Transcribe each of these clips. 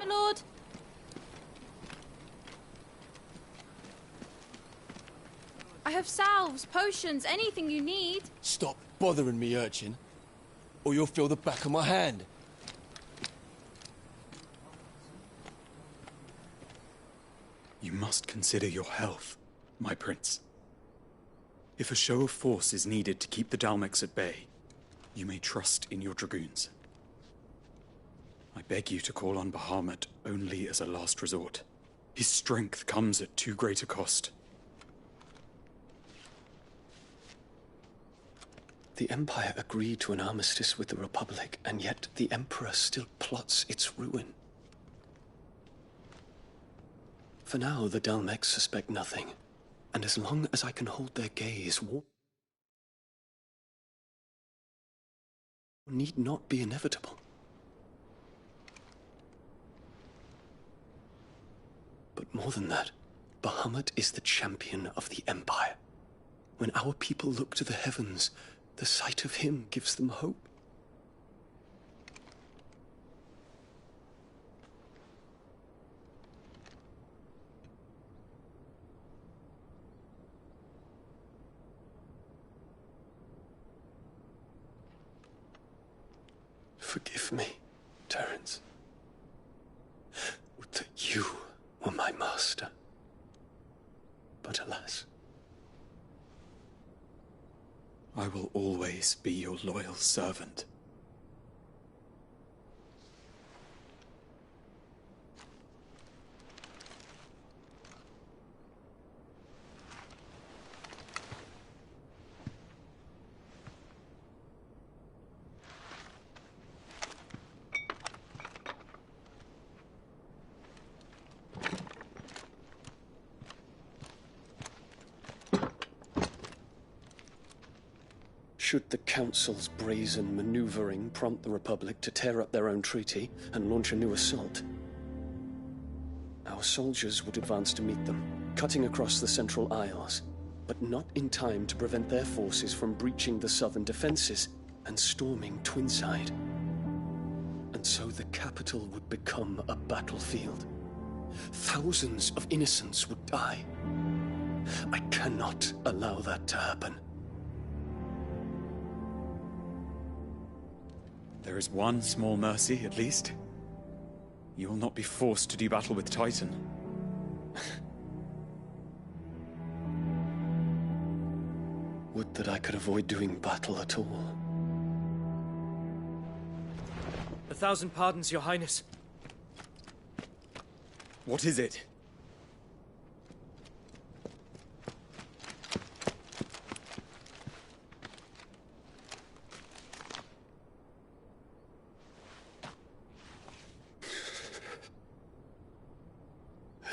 My lord. I have salves, potions, anything you need. Stop bothering me, urchin, or you'll feel the back of my hand. You must consider your health, my prince. If a show of force is needed to keep the Dalmex at bay, you may trust in your dragoons. I beg you to call on Bahamut only as a last resort. His strength comes at too great a cost. The Empire agreed to an armistice with the Republic, and yet the Emperor still plots its ruin. For now, the Dalmex suspect nothing, and as long as I can hold their gaze, war need not be inevitable. But more than that, Bahamut is the champion of the Empire. When our people look to the heavens, the sight of him gives them hope. Forgive me, Terence. Would that you were my master. But alas. I will always be your loyal servant. Should the Council's brazen maneuvering prompt the Republic to tear up their own treaty and launch a new assault, our soldiers would advance to meet them, cutting across the Central Isles, but not in time to prevent their forces from breaching the southern defenses and storming Twinside. And so the capital would become a battlefield. Thousands of innocents would die. I cannot allow that to happen. There is one small mercy, at least. You will not be forced to do battle with Titan. Would that I could avoid doing battle at all. 1,000 pardons, Your Highness. What is it?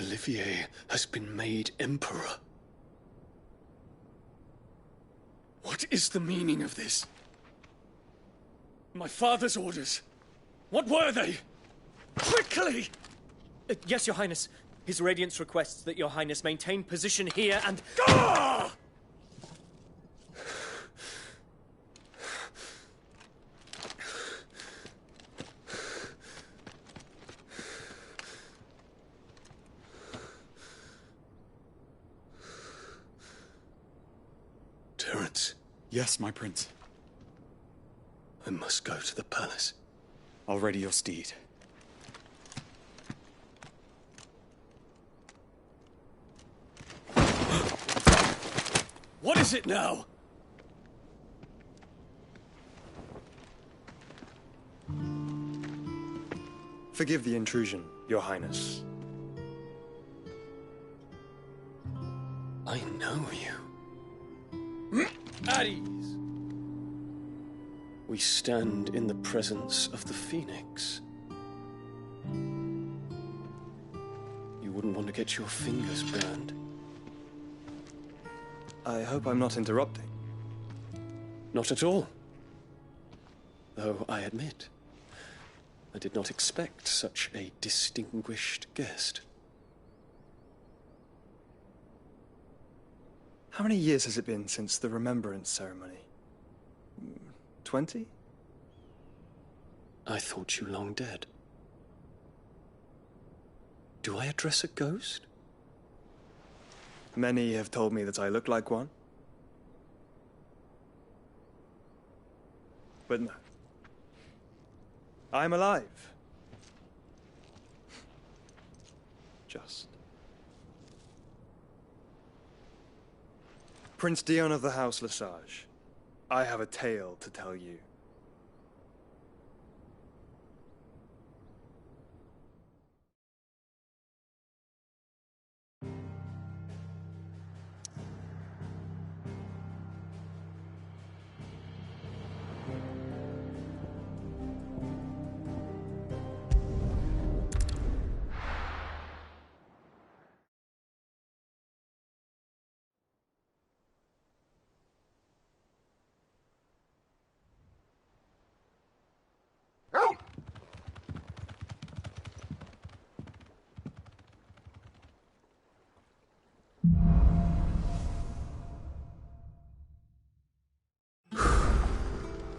Olivier has been made Emperor. What is the meaning of this? My father's orders. What were they? Quickly! Yes, Your Highness. His Radiance requests that Your Highness maintain position here and... Ah! Terence. Yes, my prince. I must go to the palace. I'll ready your steed. What is it now? Forgive the intrusion, Your Highness. I know you. At ease. We stand in the presence of the Phoenix. You wouldn't want to get your fingers burned. I hope I'm not interrupting. Not at all. Though I admit, I did not expect such a distinguished guest. How many years has it been since the Remembrance ceremony? 20? I thought you long dead. Do I address a ghost? Many have told me that I look like one. But no. I'm alive. Just. Prince Dion of the House Lesage, I have a tale to tell you.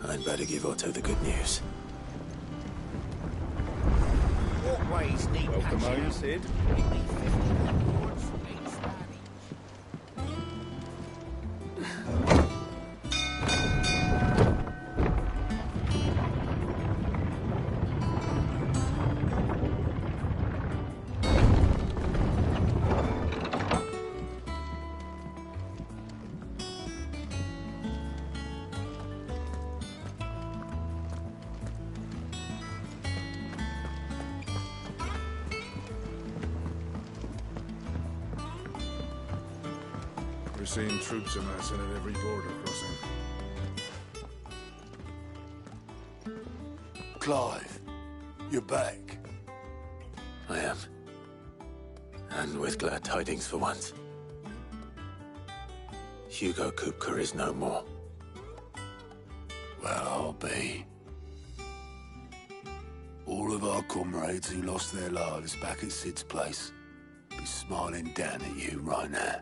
I'd better give Otto the good news. Walkways need Welcome patching home, up. Sid. Give me 50 wards from each valley. We're seeing troops amassing at every border crossing. Clive, you're back. I am. And with glad tidings for once. Hugo Kupka is no more. Well, I'll be. All of our comrades who lost their lives back at Sid's place be smiling down at you right now.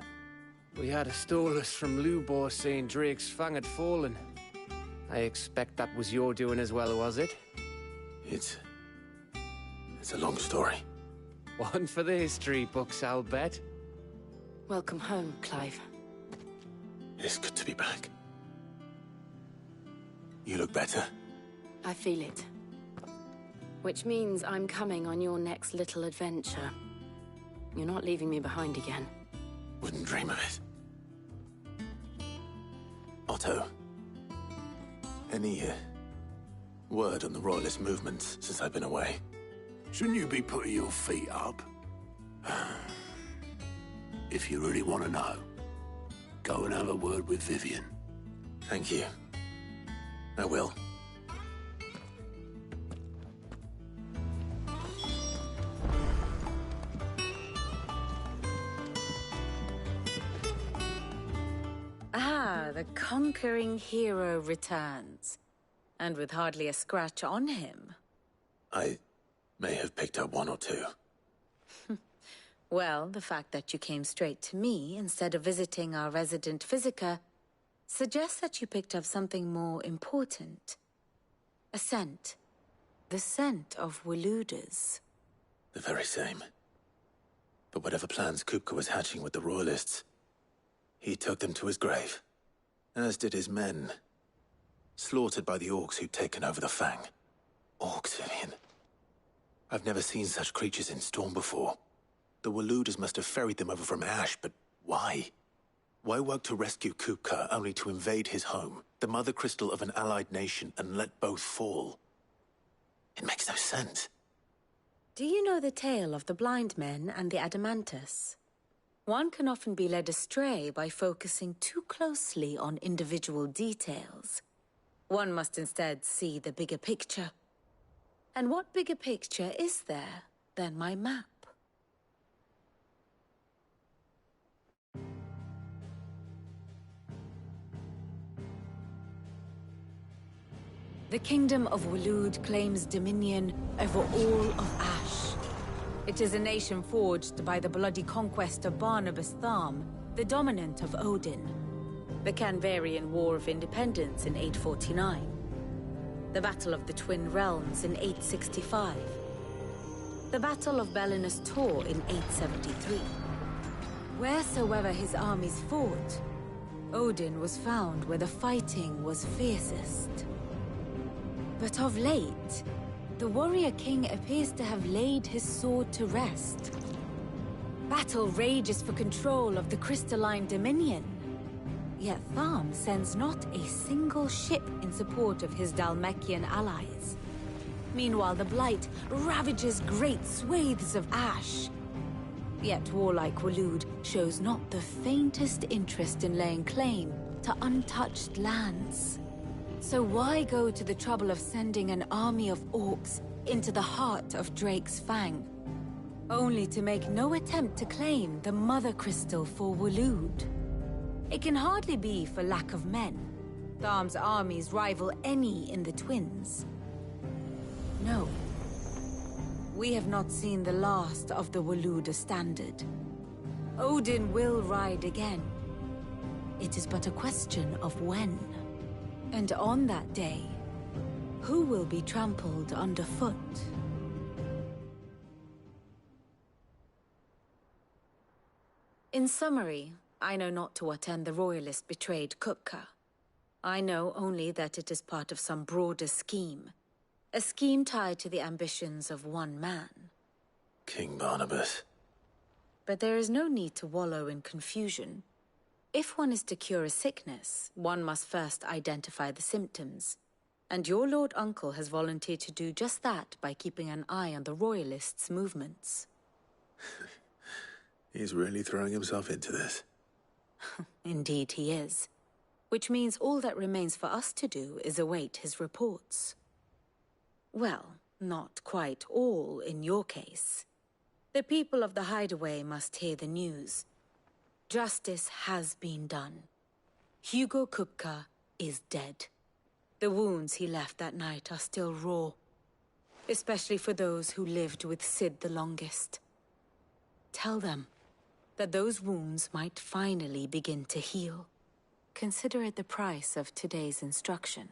We had a stolus from Lubor saying Drake's fang had fallen. I expect that was your doing as well, was it? It's a long story. One for the history books, I'll bet. Welcome home, Clive. It's good to be back. You look better. I feel it. Which means I'm coming on your next little adventure. You're not leaving me behind again. Wouldn't dream of it. Otto, any word on the Royalist movements since I've been away? Shouldn't you be putting your feet up? If you really want to know, go and have a word with Vivian. Thank you. I will. Ah, the conquering hero returns. And with hardly a scratch on him. I may have picked up one or two. Well, the fact that you came straight to me instead of visiting our resident Physica suggests that you picked up something more important. A scent. The scent of Waludas. The very same. But whatever plans Kupka was hatching with the Royalists, he took them to his grave. As did his men. Slaughtered by the orcs who'd taken over the Fang. Orcs, Vivian. I've never seen such creatures in Storm before. The Waludas must have ferried them over from Ash, but why? Why work to rescue Kupka only to invade his home, the mother crystal of an allied nation, and let both fall? It makes no sense. Do you know the tale of the blind men and the Adamantus? One can often be led astray by focusing too closely on individual details. One must instead see the bigger picture. And what bigger picture is there than my map? The Kingdom of Waloed claims dominion over all of Ash. It is a nation forged by the bloody conquest of Barnabas Tharm, the dominant of Odin. The Canvarian War of Independence in 849. The Battle of the Twin Realms in 865. the Battle of Belinus Tor in 873. Wheresoever his armies fought, Odin was found where the fighting was fiercest. But of late, the warrior king appears to have laid his sword to rest. Battle rages for control of the crystalline dominion. Yet Tharm sends not a single ship in support of his Dhalmekian allies. Meanwhile, the Blight ravages great swathes of ash. Yet warlike Waloed shows not the faintest interest in laying claim to untouched lands. So why go to the trouble of sending an army of orcs into the heart of Drake's Fang, only to make no attempt to claim the Mother Crystal for Waloed? It can hardly be for lack of men. Tharm's armies rival any in the Twins. No. We have not seen the last of the Waloed Standard. Odin will ride again. It is but a question of when. And on that day, who will be trampled underfoot? In summary, I know not to what end the Royalist betrayed Kupka. I know only that it is part of some broader scheme. A scheme tied to the ambitions of one man. King Barnabas. But there is no need to wallow in confusion. If one is to cure a sickness, one must first identify the symptoms. And your Lord Uncle has volunteered to do just that by keeping an eye on the Royalists' movements. He's really throwing himself into this. Indeed he is. Which means all that remains for us to do is await his reports. Well, not quite all in your case. The people of the Hideaway must hear the news. Justice has been done. Hugo Kupka is dead. The wounds he left that night are still raw, especially for those who lived with Sid the longest. Tell them that those wounds might finally begin to heal. Consider it the price of today's instruction.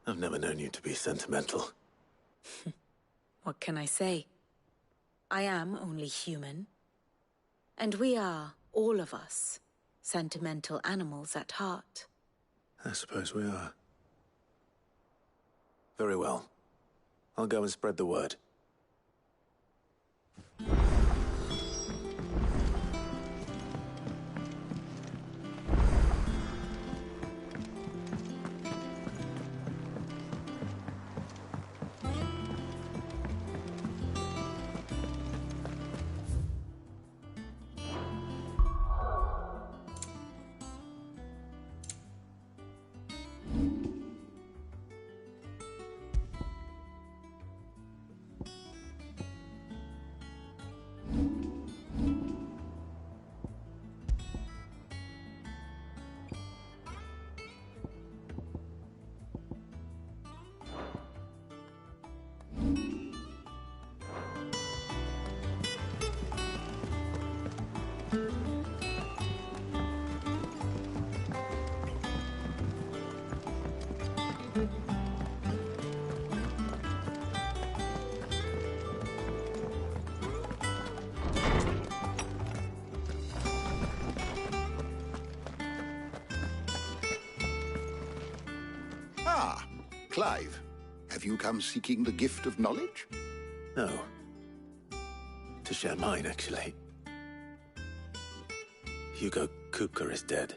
I've never known you to be sentimental. What can I say? I am only human. And we are, all of us, sentimental animals at heart. I suppose we are. Very well. I'll go and spread the word. Ah, Clive. Have you come seeking the gift of knowledge? No. To share mine, actually. Hugo Kupka is dead.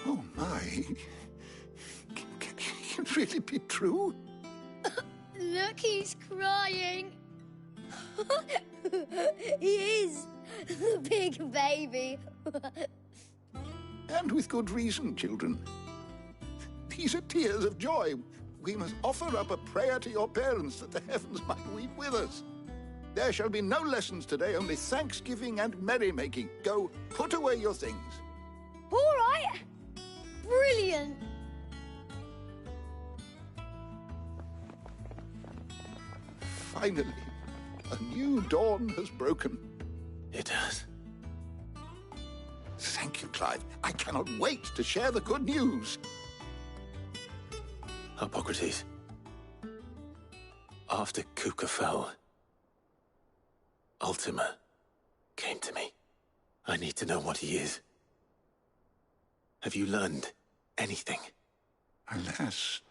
Oh, my. Can it really be true? Look, he's crying. He is. The big baby. And with good reason, children. These are tears of joy. We must offer up a prayer to your parents that the heavens might weep with us. There shall be no lessons today, only thanksgiving and merrymaking. Go, put away your things. All right. Brilliant. Finally, a new dawn has broken. It has. Thank you, Clive. I cannot wait to share the good news. Hippocrates. After Kupka fell, Ultima came to me. I need to know what he is. Have you learned anything? Alas,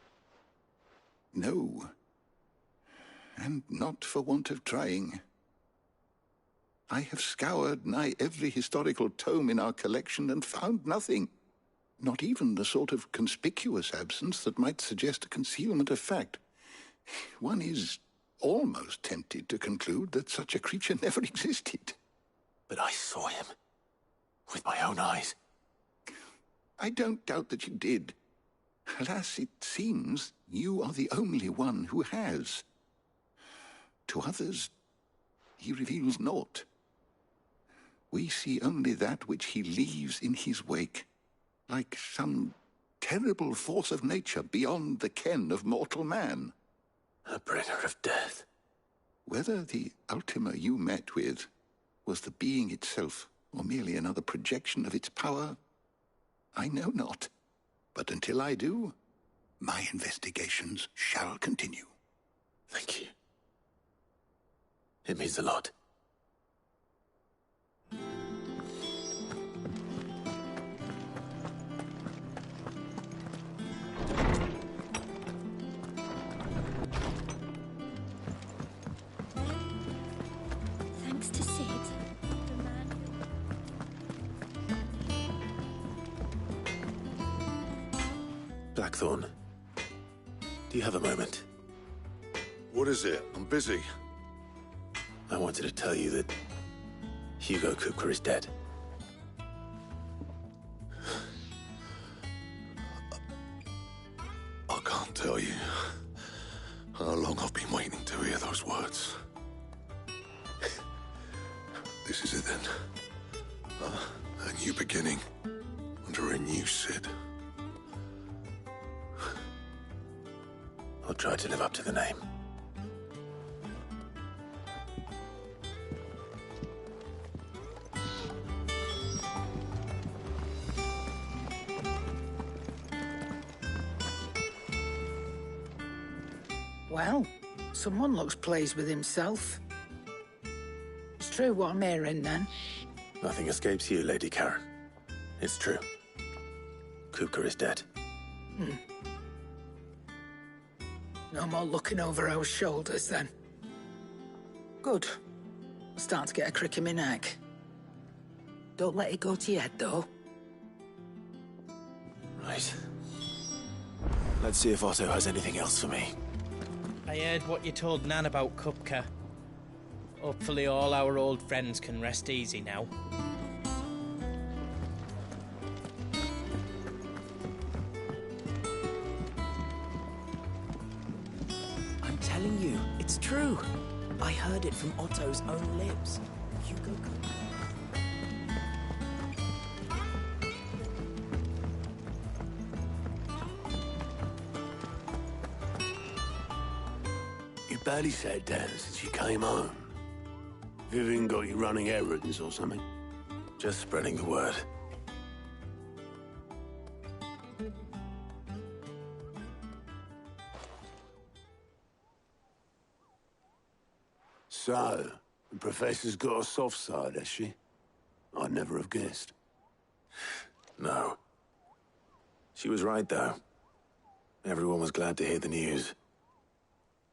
no. And not for want of trying. I have scoured nigh every historical tome in our collection and found nothing. Not even the sort of conspicuous absence that might suggest a concealment of fact. One is almost tempted to conclude that such a creature never existed. But I saw him. With my own eyes. I don't doubt that you did. Alas, it seems you are the only one who has. To others, he reveals naught. We see only that which he leaves in his wake, like some terrible force of nature beyond the ken of mortal man. A bringer of death. Whether the Ultima you met with was the being itself, or merely another projection of its power, I know not. But until I do, my investigations shall continue. Thank you. It means a lot. Thanks to Sid. Blackthorn, do you have a moment? What is it? I'm busy. I wanted to tell you that Hugo Kupka is dead. I can't tell you how long I've been waiting to hear those words. This is it then. A new beginning under a new Sid. I'll try to live up to the name. Well, someone looks pleased with himself. It's true what I'm hearing, then. Nothing escapes you, Lady Karen. It's true. Kupka is dead. No more looking over our shoulders, then. Good. I'm starting to get a crick in my neck. Don't let it go to your head, though. Right. Let's see if Otto has anything else for me. I heard what you told Nan about Kupka. Hopefully all our old friends can rest easy now. I'm telling you, it's true. I heard it from Otto's own lips. Hugo Kupka. You barely sat down since you came home. Vivian got you running errands or something? Just spreading the word. So, the Professor's got a soft side, has she? I'd never have guessed. No. She was right, though. Everyone was glad to hear the news.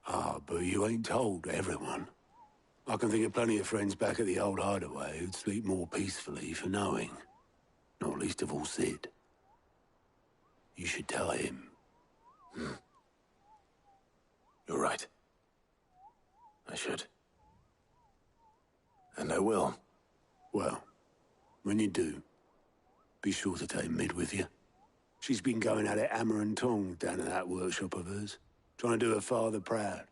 Ah, but you ain't told everyone. I can think of plenty of friends back at the old hideaway who'd sleep more peacefully for knowing. Not least of all Sid. You should tell him. You're right. I should. And I will. Well, when you do, be sure to take Mid with you. She's been going at it hammer and tong down at that workshop of hers, trying to do her father proud.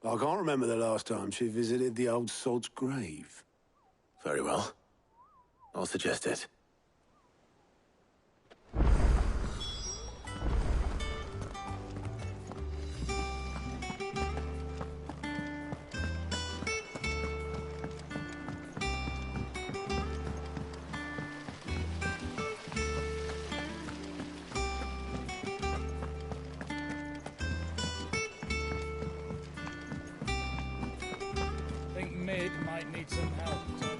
I can't remember the last time she visited the old sod's grave. Very well. I'll suggest it. might need some help, Tony.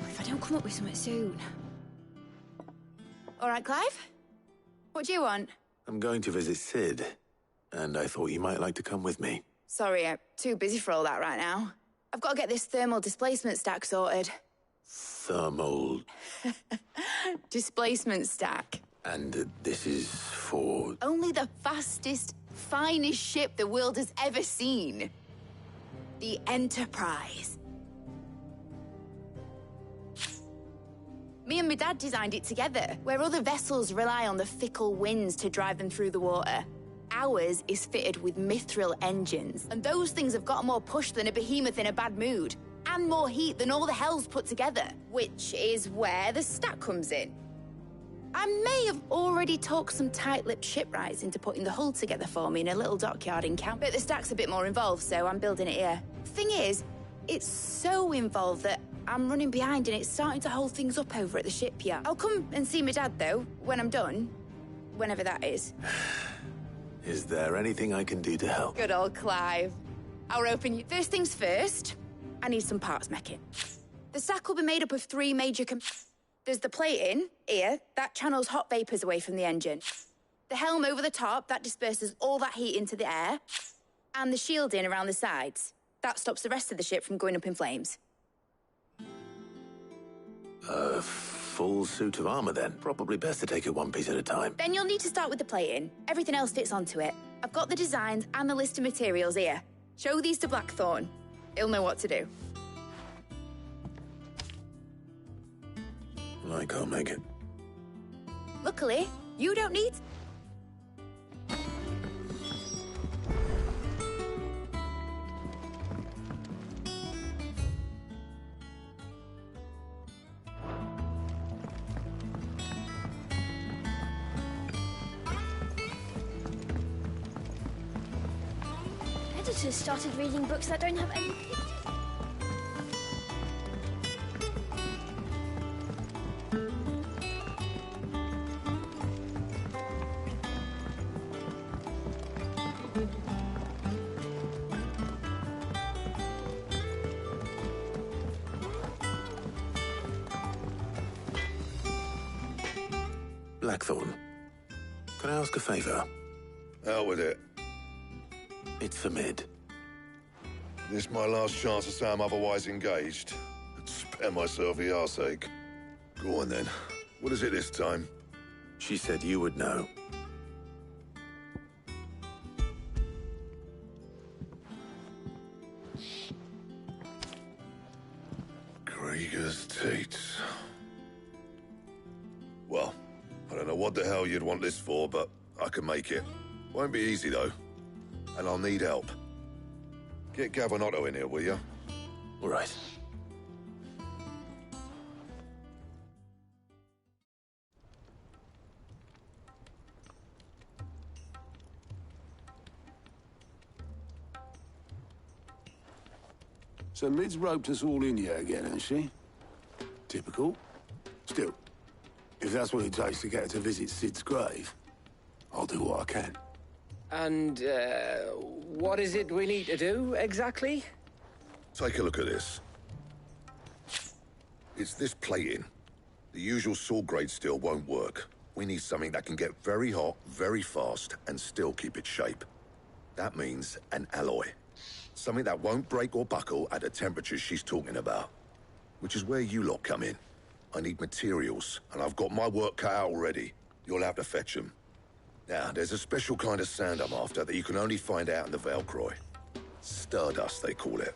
If I don't come up with something soon. All right, Clive? What do you want? I'm going to visit Sid, and I thought you might like to come with me. Sorry, I'm too busy for all that right now. I've got to get this thermal displacement stack sorted. Thermal... Displacement stack. And this is for... Only the fastest, finest ship the world has ever seen. The Enterprise. Me and my dad designed it together, where other vessels rely on the fickle winds to drive them through the water. Ours is fitted with mithril engines, and those things have got more push than a behemoth in a bad mood, and more heat than all the hells put together, which is where the stack comes in. I may have already talked some tight-lipped shipwrights into putting the hull together for me in a little dockyard in camp, but the stack's a bit more involved, so I'm building it here. Thing is, it's so involved that I'm running behind and it's starting to hold things up over at the shipyard. I'll come and see my dad, though, when I'm done. Whenever that is. Is there anything I can do to help? Good old Clive. I'll open you. First things first, I need some parts meching. The stack will be made up of 3 major There's the plating, here, that channels hot vapors away from the engine. The helm over the top, that disperses all that heat into the air. And the shielding around the sides. That stops the rest of the ship from going up in flames. A full suit of armor, then. Probably best to take it one piece at a time. Then you'll need to start with the plating. Everything else fits onto it. I've got the designs and the list of materials here. Show these to Blackthorn. He'll know what to do. I can't make it. Luckily, you don't need... Editors started reading books that don't have any pictures. Blackthorn, can I ask a favor? Out with it. It's for Mid. This my last chance to say I'm otherwise engaged. Spare myself the arseache. Go on then. What is it this time? She said you would know. Krieger's Teats. Well, I don't know what the hell you'd want this for, but I can make it. Won't be easy, though. And I'll need help. Get Gavin-Otto in here, will you? All right. So Mid's roped us all in here again, hasn't she? Typical. Still, if that's what it takes to get her to visit Sid's grave, I'll do what I can. And, what is it we need to do, exactly? Take a look at this. It's this plating. The usual sword-grade steel won't work. We need something that can get very hot, very fast, and still keep its shape. That means an alloy. Something that won't break or buckle at the temperatures she's talking about. Which is where you lot come in. I need materials, and I've got my work cut out already. You'll have to fetch them. Now, there's a special kind of sand I'm after that you can only find out in the Valcroy. Stardust, they call it.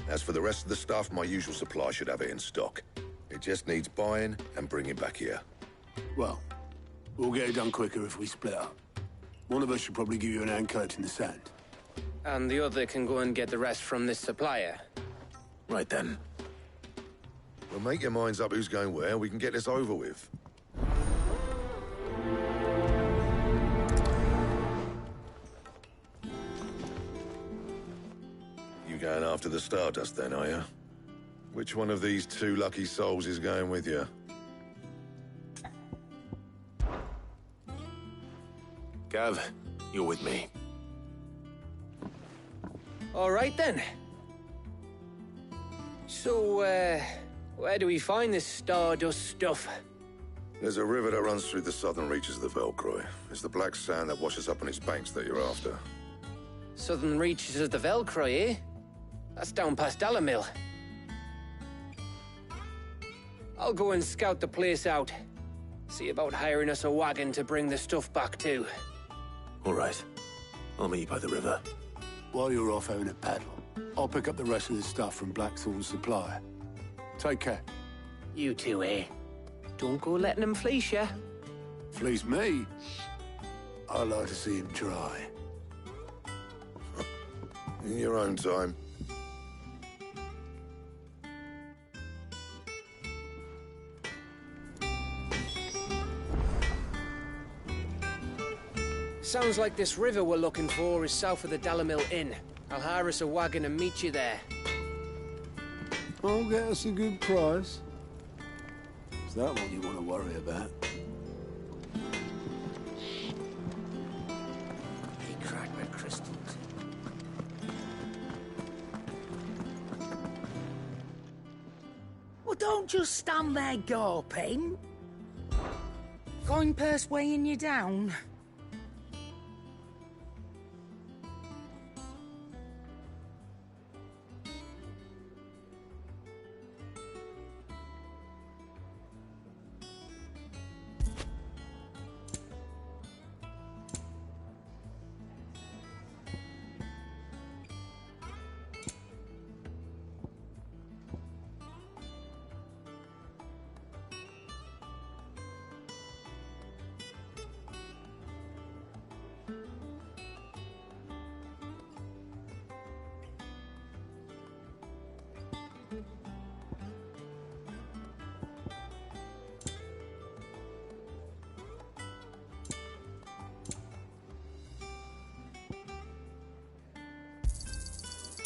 As for the rest of the stuff, my usual supply should have it in stock. It just needs buying and bringing back here. Well, we'll get it done quicker if we split up. One of us should probably give you an hand collecting the sand. And the other can go and get the rest from this supplier. Right then. Well, make your minds up who's going where, and we can get this over with. You going after the Stardust then, are you? Which one of these 2 lucky souls is going with you? Gav, you're with me. All right then. So, where do we find this stardust stuff? There's a river that runs through the southern reaches of the Velcroy. It's the black sand that washes up on its banks that you're after. Southern reaches of the Velcroy, eh? That's down past Dalamil. I'll go and scout the place out. See about hiring us a wagon to bring the stuff back to. All right. I'll meet you by the river. While you're off having a paddle, I'll pick up the rest of the stuff from Blackthorn's supplier. Take care. You two, eh? Don't go letting him fleece ya. Fleece me? I'd like to see him try. In your own time. Sounds like this river we're looking for is south of the Dalamil Inn. I'll hire us a wagon and meet you there. I'll get us a good price. Is that what you want to worry about? He cracked red crystals. Well, don't just stand there gawping. Coin purse weighing you down.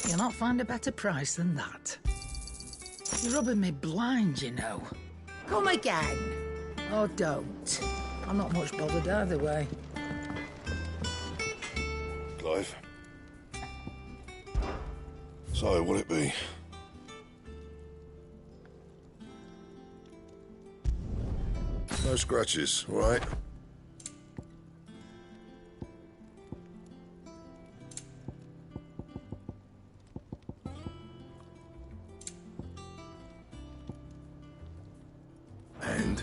You'll not find a better price than that. You're rubbing me blind, you know. Come again. Or don't. I'm not much bothered either way. Clive. So, what'll it be? No scratches, all right? And?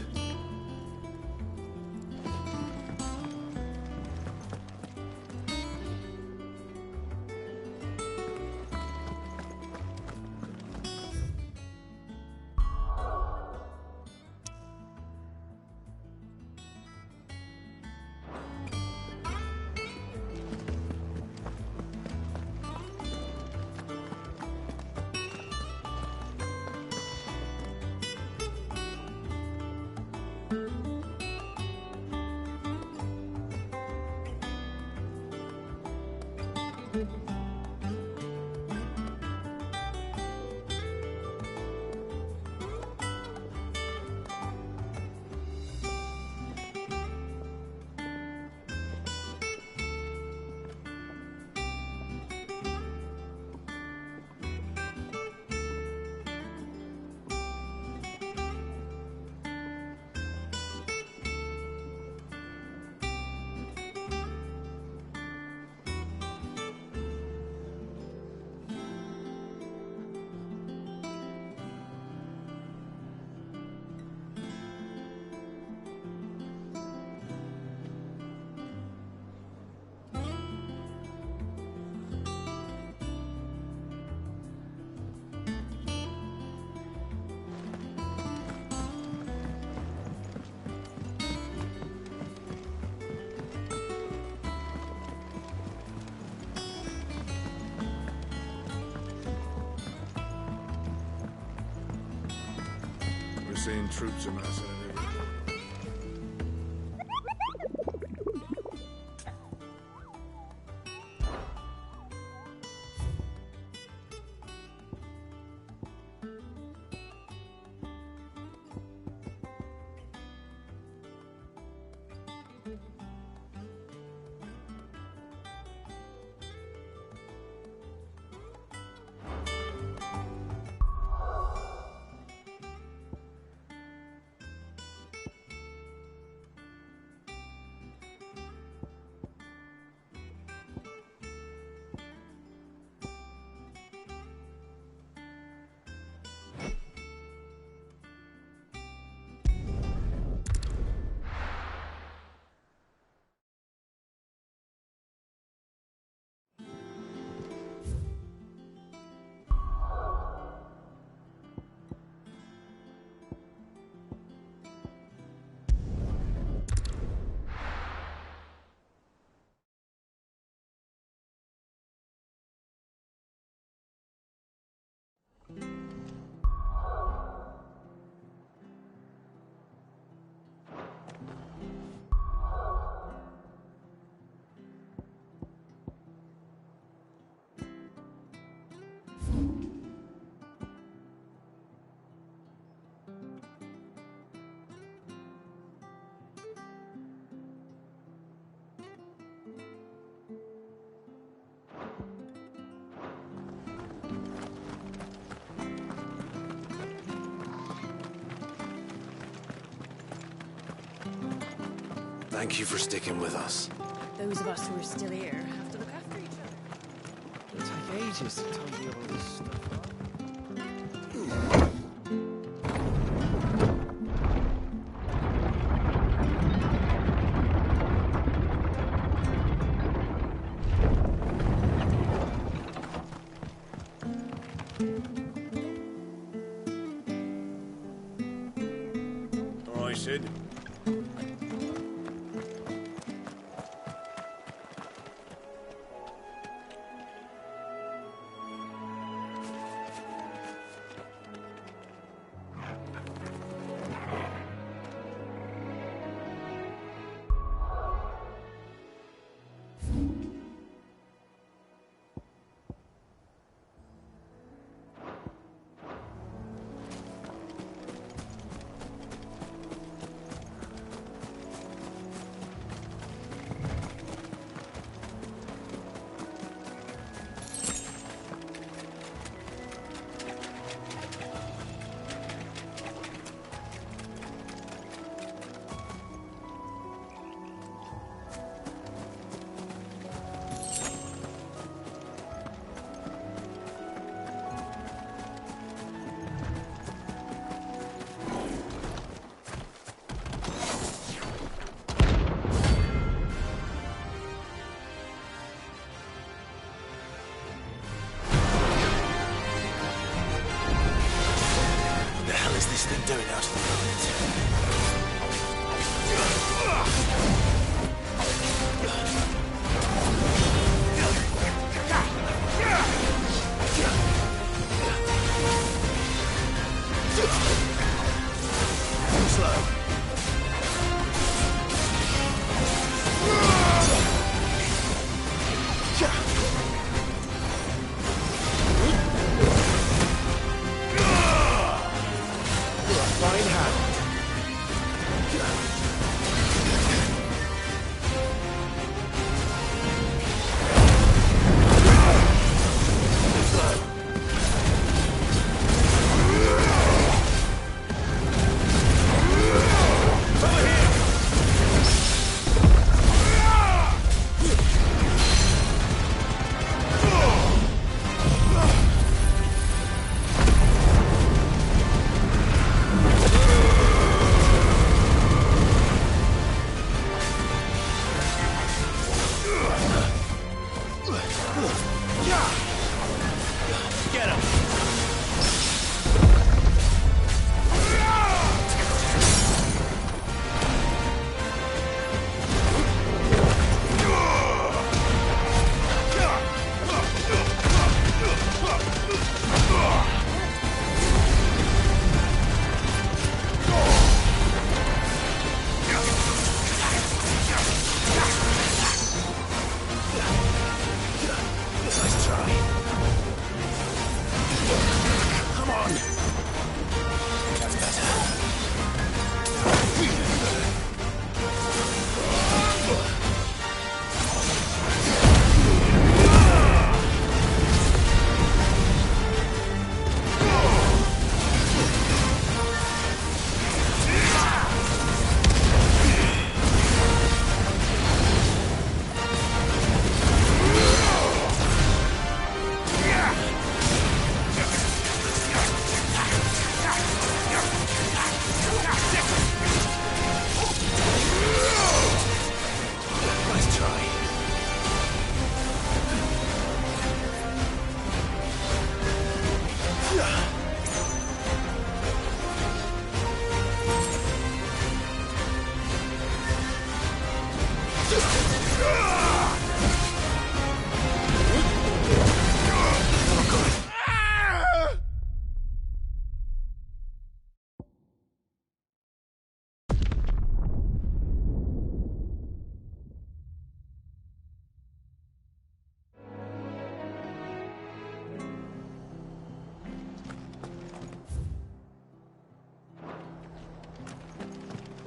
Seeing troops amassing and everything. Thank you for sticking with us. Those of us who are still here have to look after each other. It'll take ages to tidy all this stuff up. All right, Sid. Doing out of the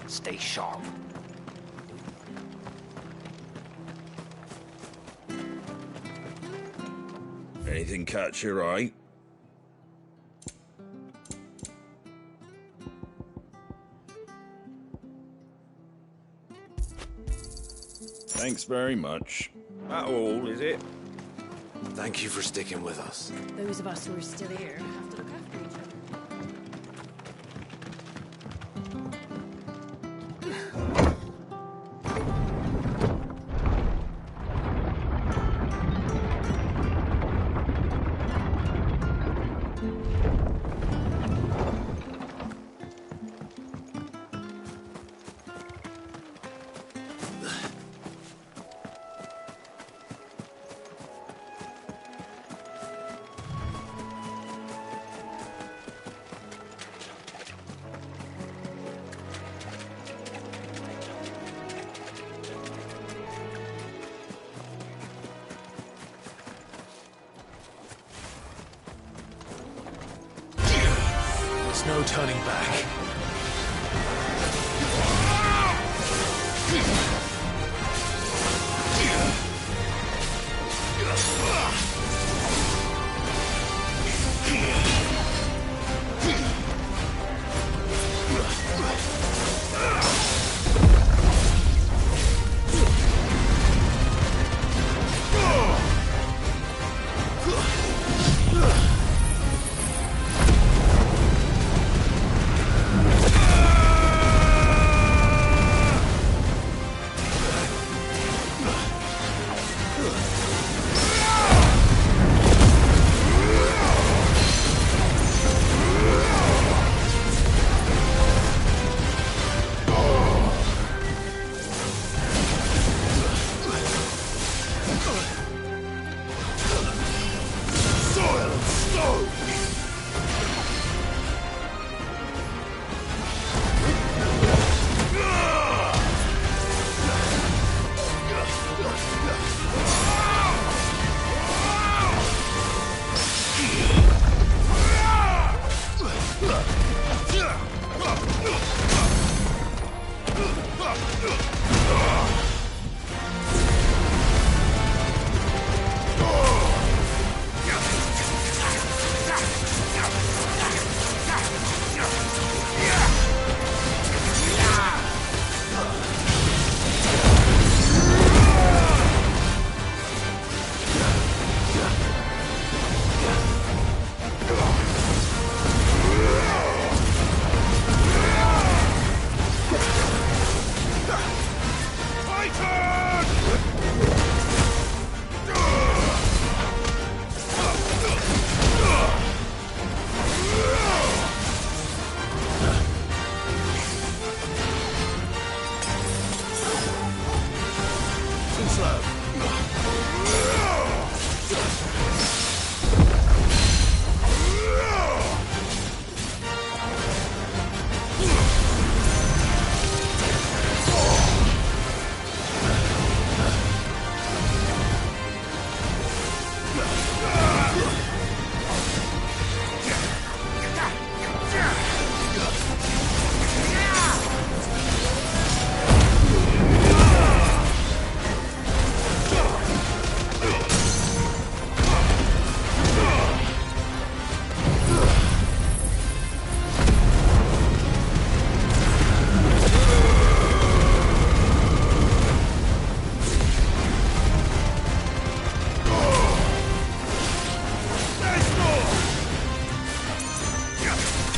Stay sharp. Anything catch your eye? Thanks very much. That all, is it? Thank you for sticking with us. Those of us who are still here have to look after each other. There's no turning back.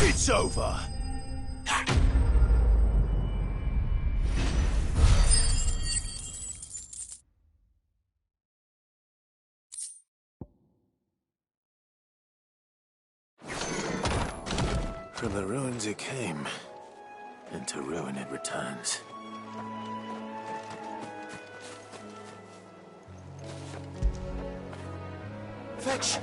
It's over. From the ruins it came, and to ruin it returns. Fetch!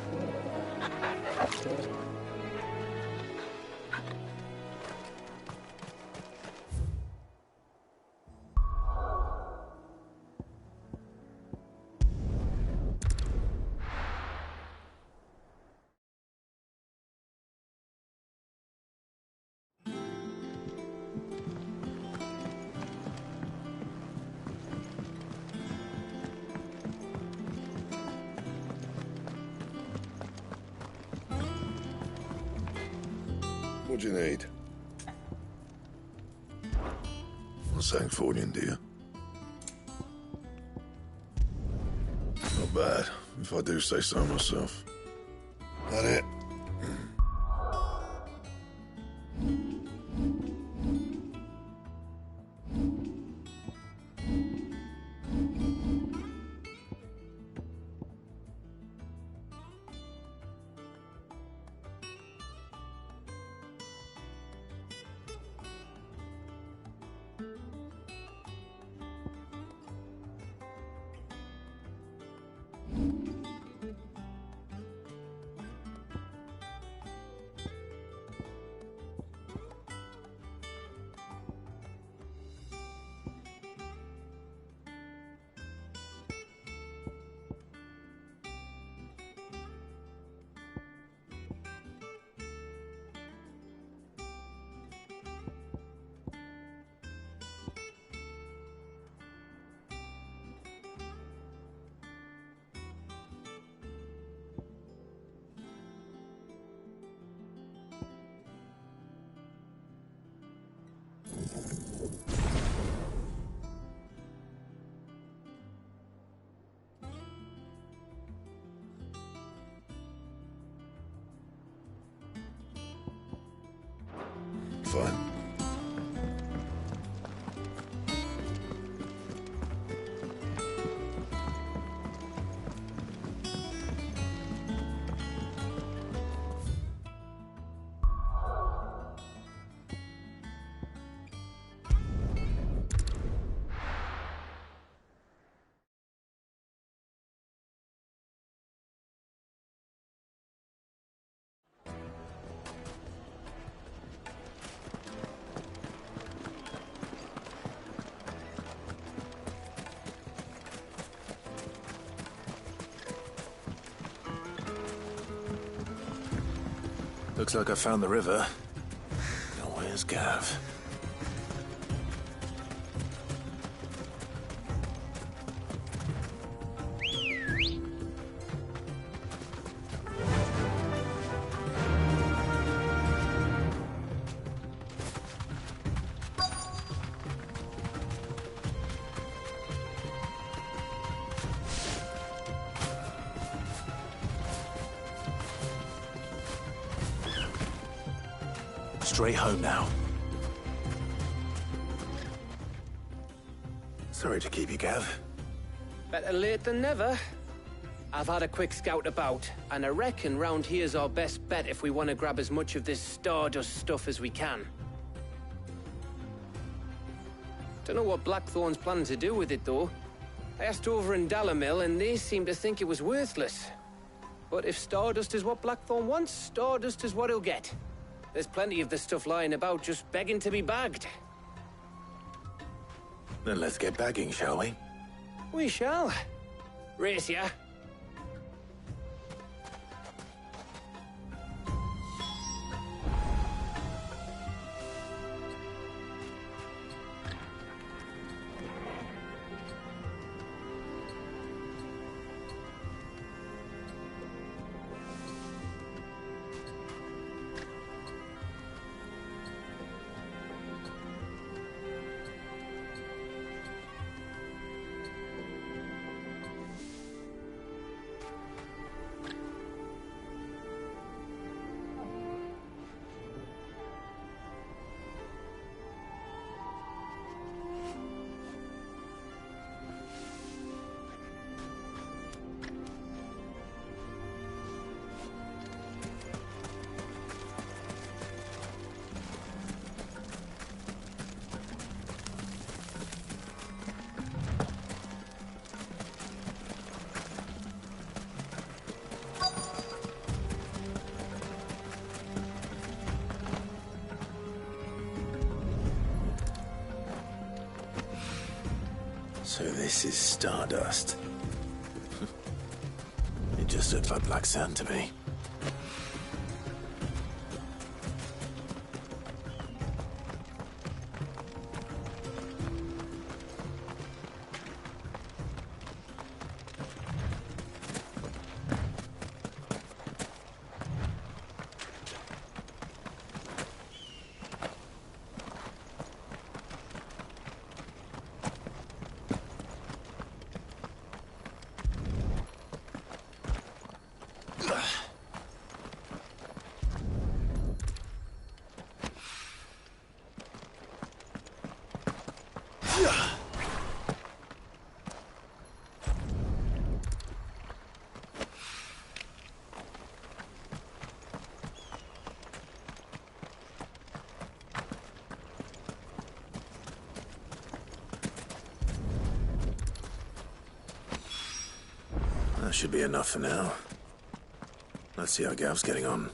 What do you need? Not saying fortune, do you? bad, if I do say so myself. That it? Fine. Looks like I found the river. Now where's Gav? Straight home now. Sorry to keep you, Gav. Better late than never. I've had a quick scout about, and I reckon round here's our best bet if we want to grab as much of this Stardust stuff as we can. Don't know what Blackthorn's planning to do with it, though. I asked over in Dalamil, and they seem to think it was worthless. But if Stardust is what Blackthorn wants, Stardust is what he'll get. There's plenty of this stuff lying about, just begging to be bagged. Then let's get bagging, shall we? We shall. Race ya. So this is Stardust. It just looked like black sand to me. should be enough for now. Let's see how Gav's getting on.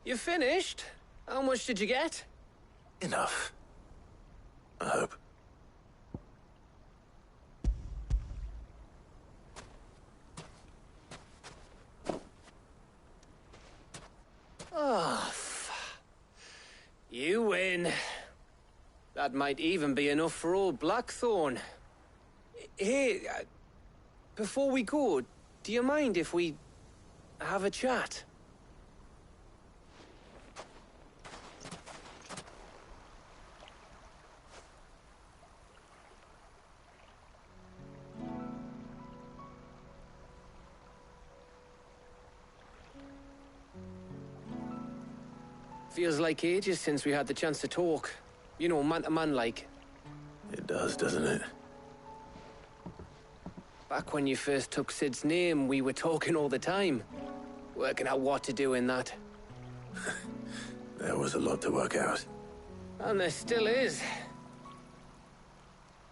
You finished? How much did you get? Enough. I hope. Oh, you win. That might even be enough for old Blackthorn. Hey, before we go, do you mind if we have a chat? Feels like ages since we had the chance to talk. You know, man to man like. It does, doesn't it? Back when you first took Sid's name, we were talking all the time. Working out what to do in that. There was a lot to work out. And there still is.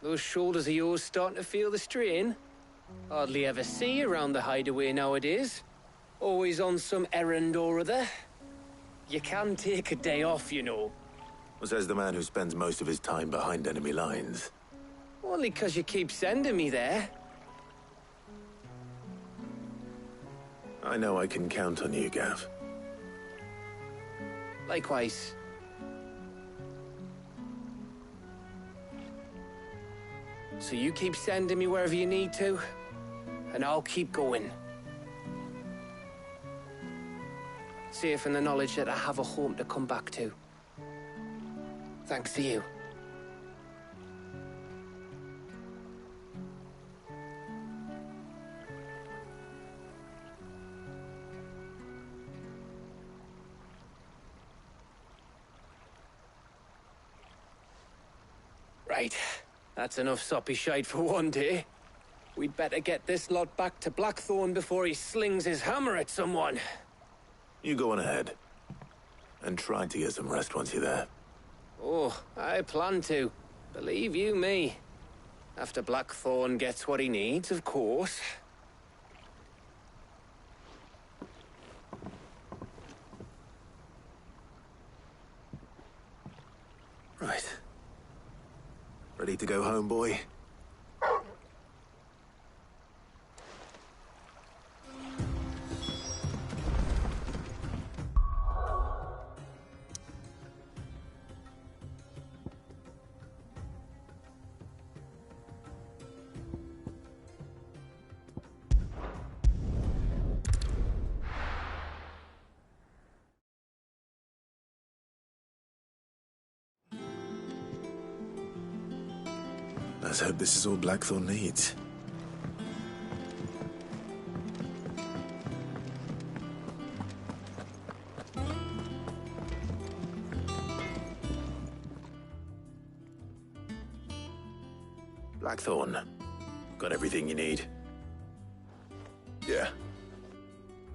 Those shoulders of yours starting to feel the strain. Hardly ever see you around the hideaway nowadays. Always on some errand or other. You can take a day off, you know. Says the man who spends most of his time behind enemy lines. Only 'cause you keep sending me there. I know I can count on you, Gav. Likewise. So you keep sending me wherever you need to, and I'll keep going. Safe in the knowledge that I have a home to come back to. Thanks to you. Right. That's enough soppy shite for one day. We'd better get this lot back to Blackthorn before he slings his hammer at someone. You go on ahead. And try to get some rest once you're there. Oh, I plan to. Believe you me. After Blackthorn gets what he needs, of course. Right. Ready to go home, boy? Let's hope this is all Blackthorn needs. Blackthorn, got everything you need? Yeah.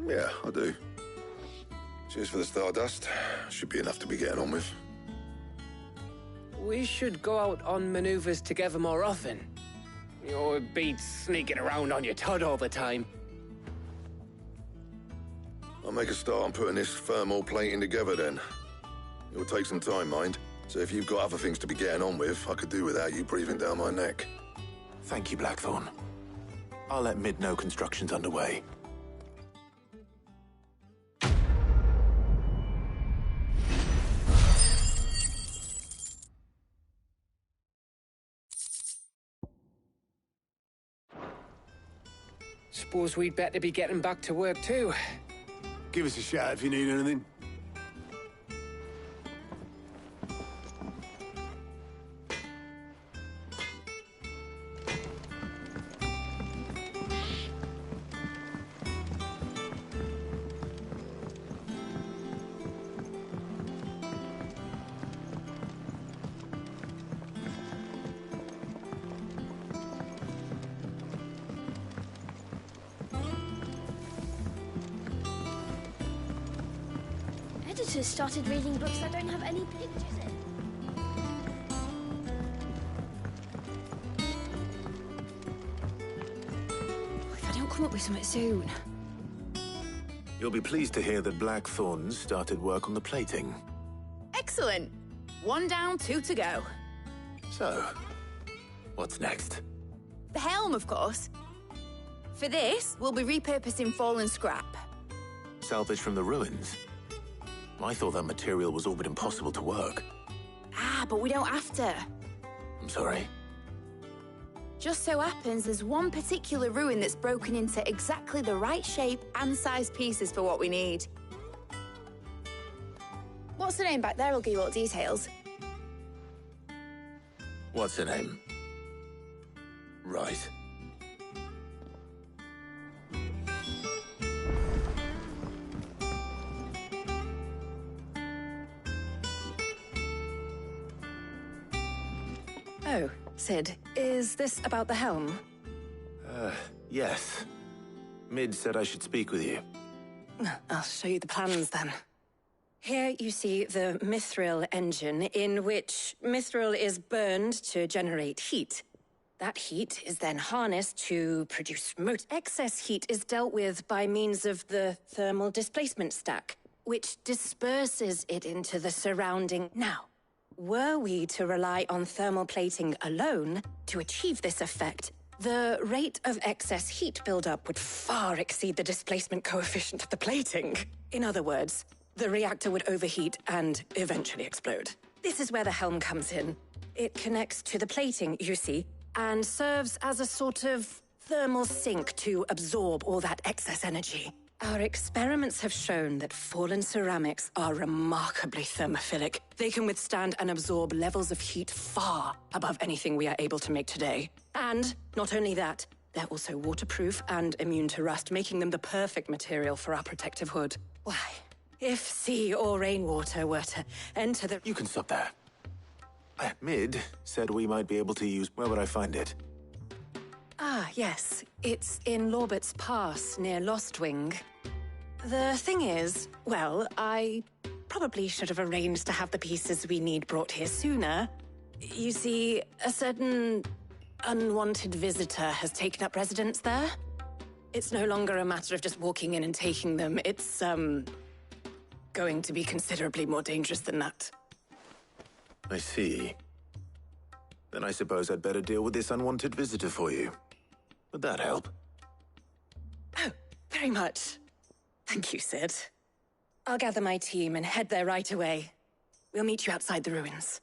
Yeah, I do. Cheers for the Stardust. Should be enough to be getting on with. We should go out on maneuvers together more often. It beats sneaking around on your Todd all the time. I'll make a start on putting this thermal plating together then. It'll take some time, mind. So if you've got other things to be getting on with, I could do without you breathing down my neck. Thank you, Blackthorn. I'll let Mid know construction's underway. Suppose we'd better be getting back to work too. Give us a shout if you need anything. daughter's started reading books that don't have any pictures in. If I don't come up with something soon. You'll be pleased to hear that Blackthorn's started work on the plating. Excellent. 1 down, 2 to go. So, what's next? The helm, of course. For this, we'll be repurposing fallen scrap. Salvage from the ruins? I thought that material was all but impossible to work. Ah, but we don't have to. I'm sorry. Just so happens there's one particular ruin that's broken into exactly the right shape and size pieces for what we need. What's the name back there? I'll give you all the details. What's her name? Right. Oh, Sid, is this about the helm? Yes. Mid said I should speak with you. I'll show you the plans then. Here you see the mithril engine, in which mithril is burned to generate heat. That heat is then harnessed to produce motor. Excess heat is dealt with by means of the thermal displacement stack, which disperses it into the surrounding. Now, were we to rely on thermal plating alone to achieve this effect, the rate of excess heat buildup would far exceed the displacement coefficient of the plating. In other words, the reactor would overheat and eventually explode. This is where the helm comes in. It connects to the plating, you see, and serves as a sort of thermal sink to absorb all that excess energy. Our experiments have shown that fallen ceramics are remarkably thermophilic. They can withstand and absorb levels of heat far above anything we are able to make today. And not only that, they're also waterproof and immune to rust, making them the perfect material for our protective hood. Why, if sea or rainwater were to enter the... You can stop there. Mid said we might be able to use... Where would I find it? Ah, yes. It's in Lorbert's Pass, near Lostwing. The thing is, well, I probably should have arranged to have the pieces we need brought here sooner. You see, a certain unwanted visitor has taken up residence there. It's no longer a matter of just walking in and taking them. It's, going to be considerably more dangerous than that. I see. Then I suppose I'd better deal with this unwanted visitor for you. Would that help? Oh, very much. Thank you, Sid. I'll gather my team and head there right away. We'll meet you outside the ruins.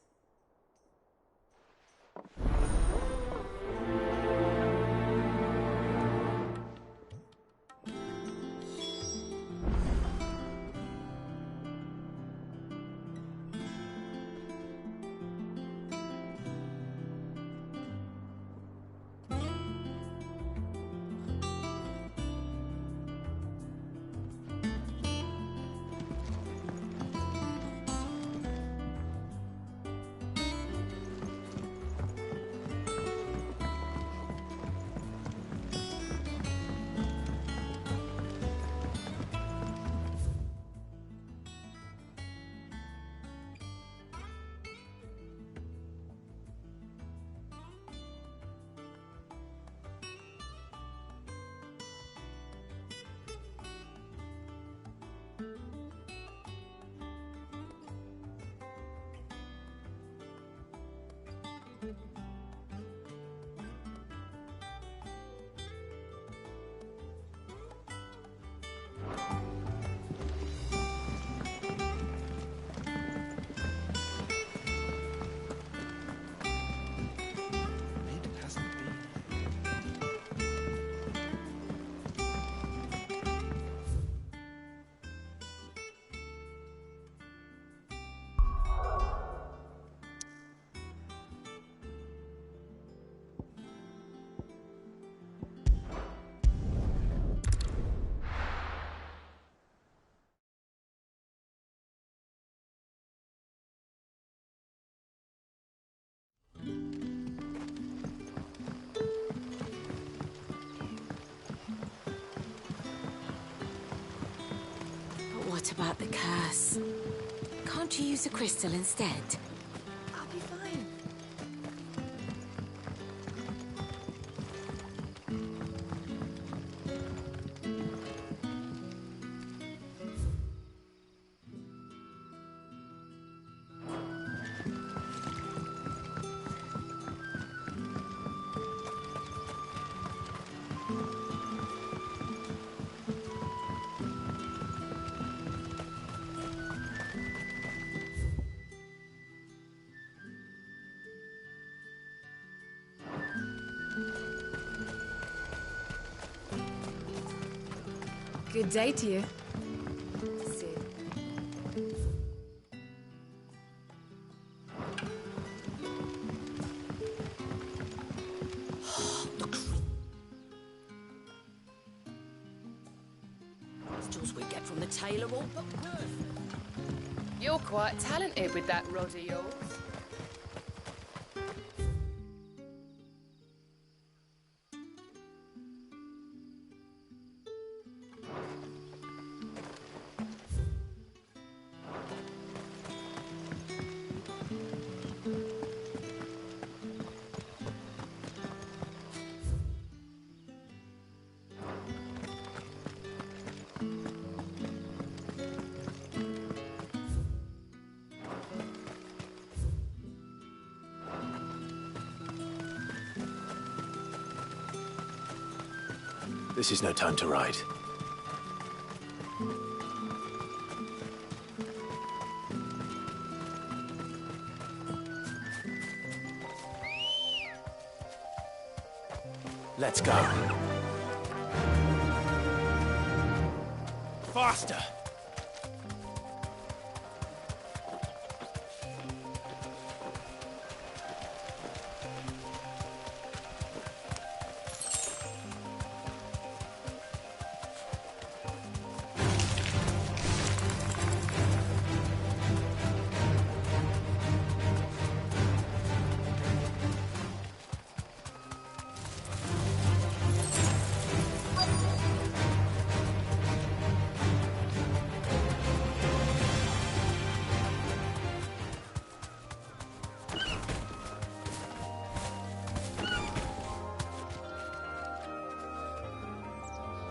What about the curse? don't you use a crystal instead? I'll be fine. Good day to you. Crystals we get from the tailor all but perfect. You're quite talented with that rod of yours. This is no time to ride. Let's go. Faster!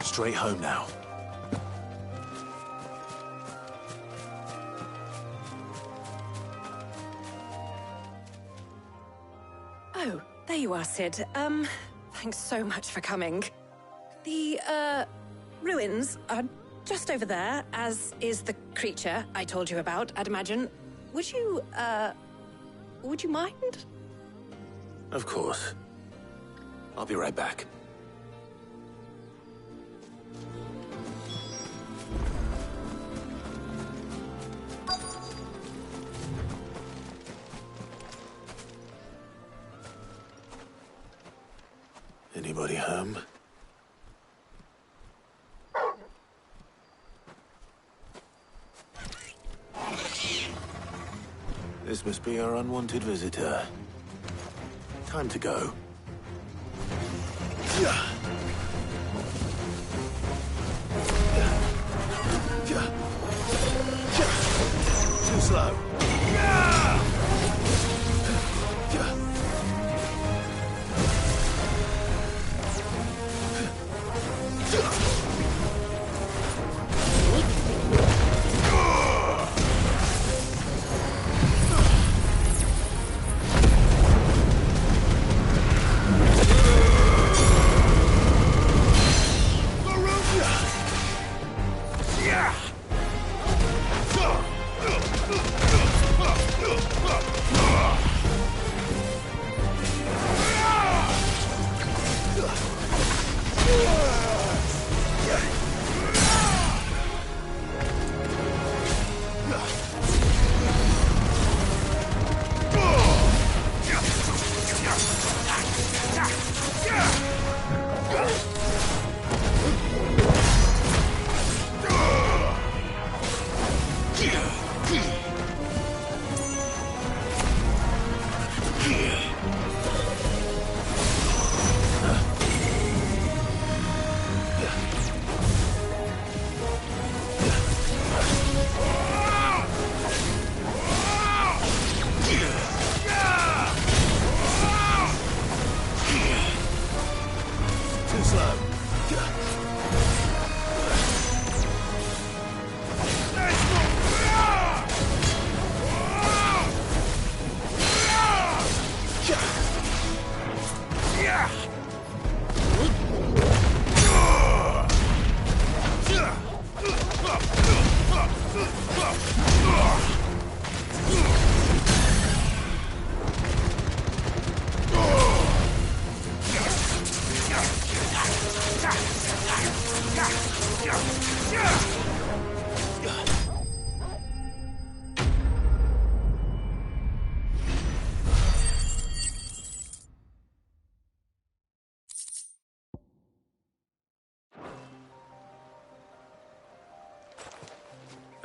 Straight home now. Oh, there you are, Sid. Thanks so much for coming. The, ruins are just over there, as is the creature I told you about, I'd imagine. Would you mind? Of course. I'll be right back. Anybody home? This must be our unwanted visitor. Time to go. Too slow.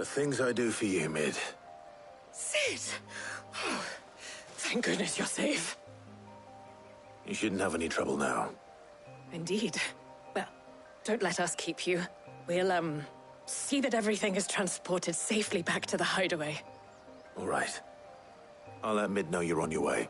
The things I do for you, Mid. Sid! Oh, thank goodness you're safe. You shouldn't have any trouble now. Indeed. Well, don't let us keep you. We'll, see that everything is transported safely back to the hideaway. All right. I'll let Mid know you're on your way.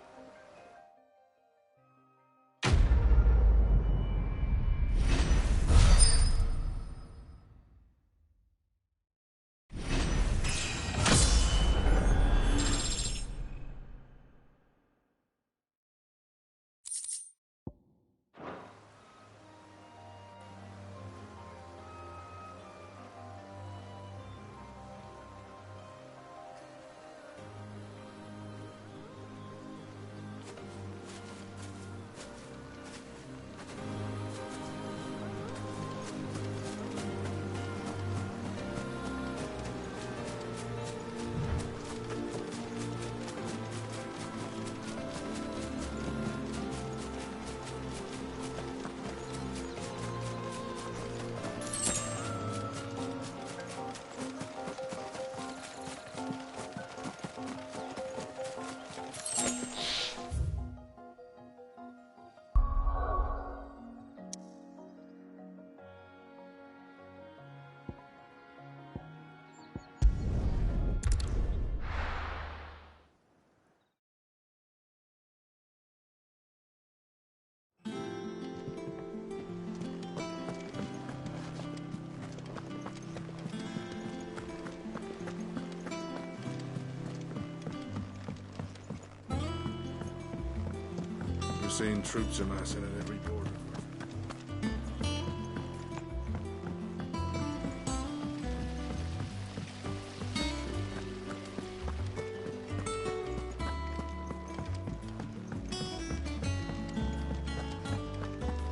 Seeing troops amassing at every border.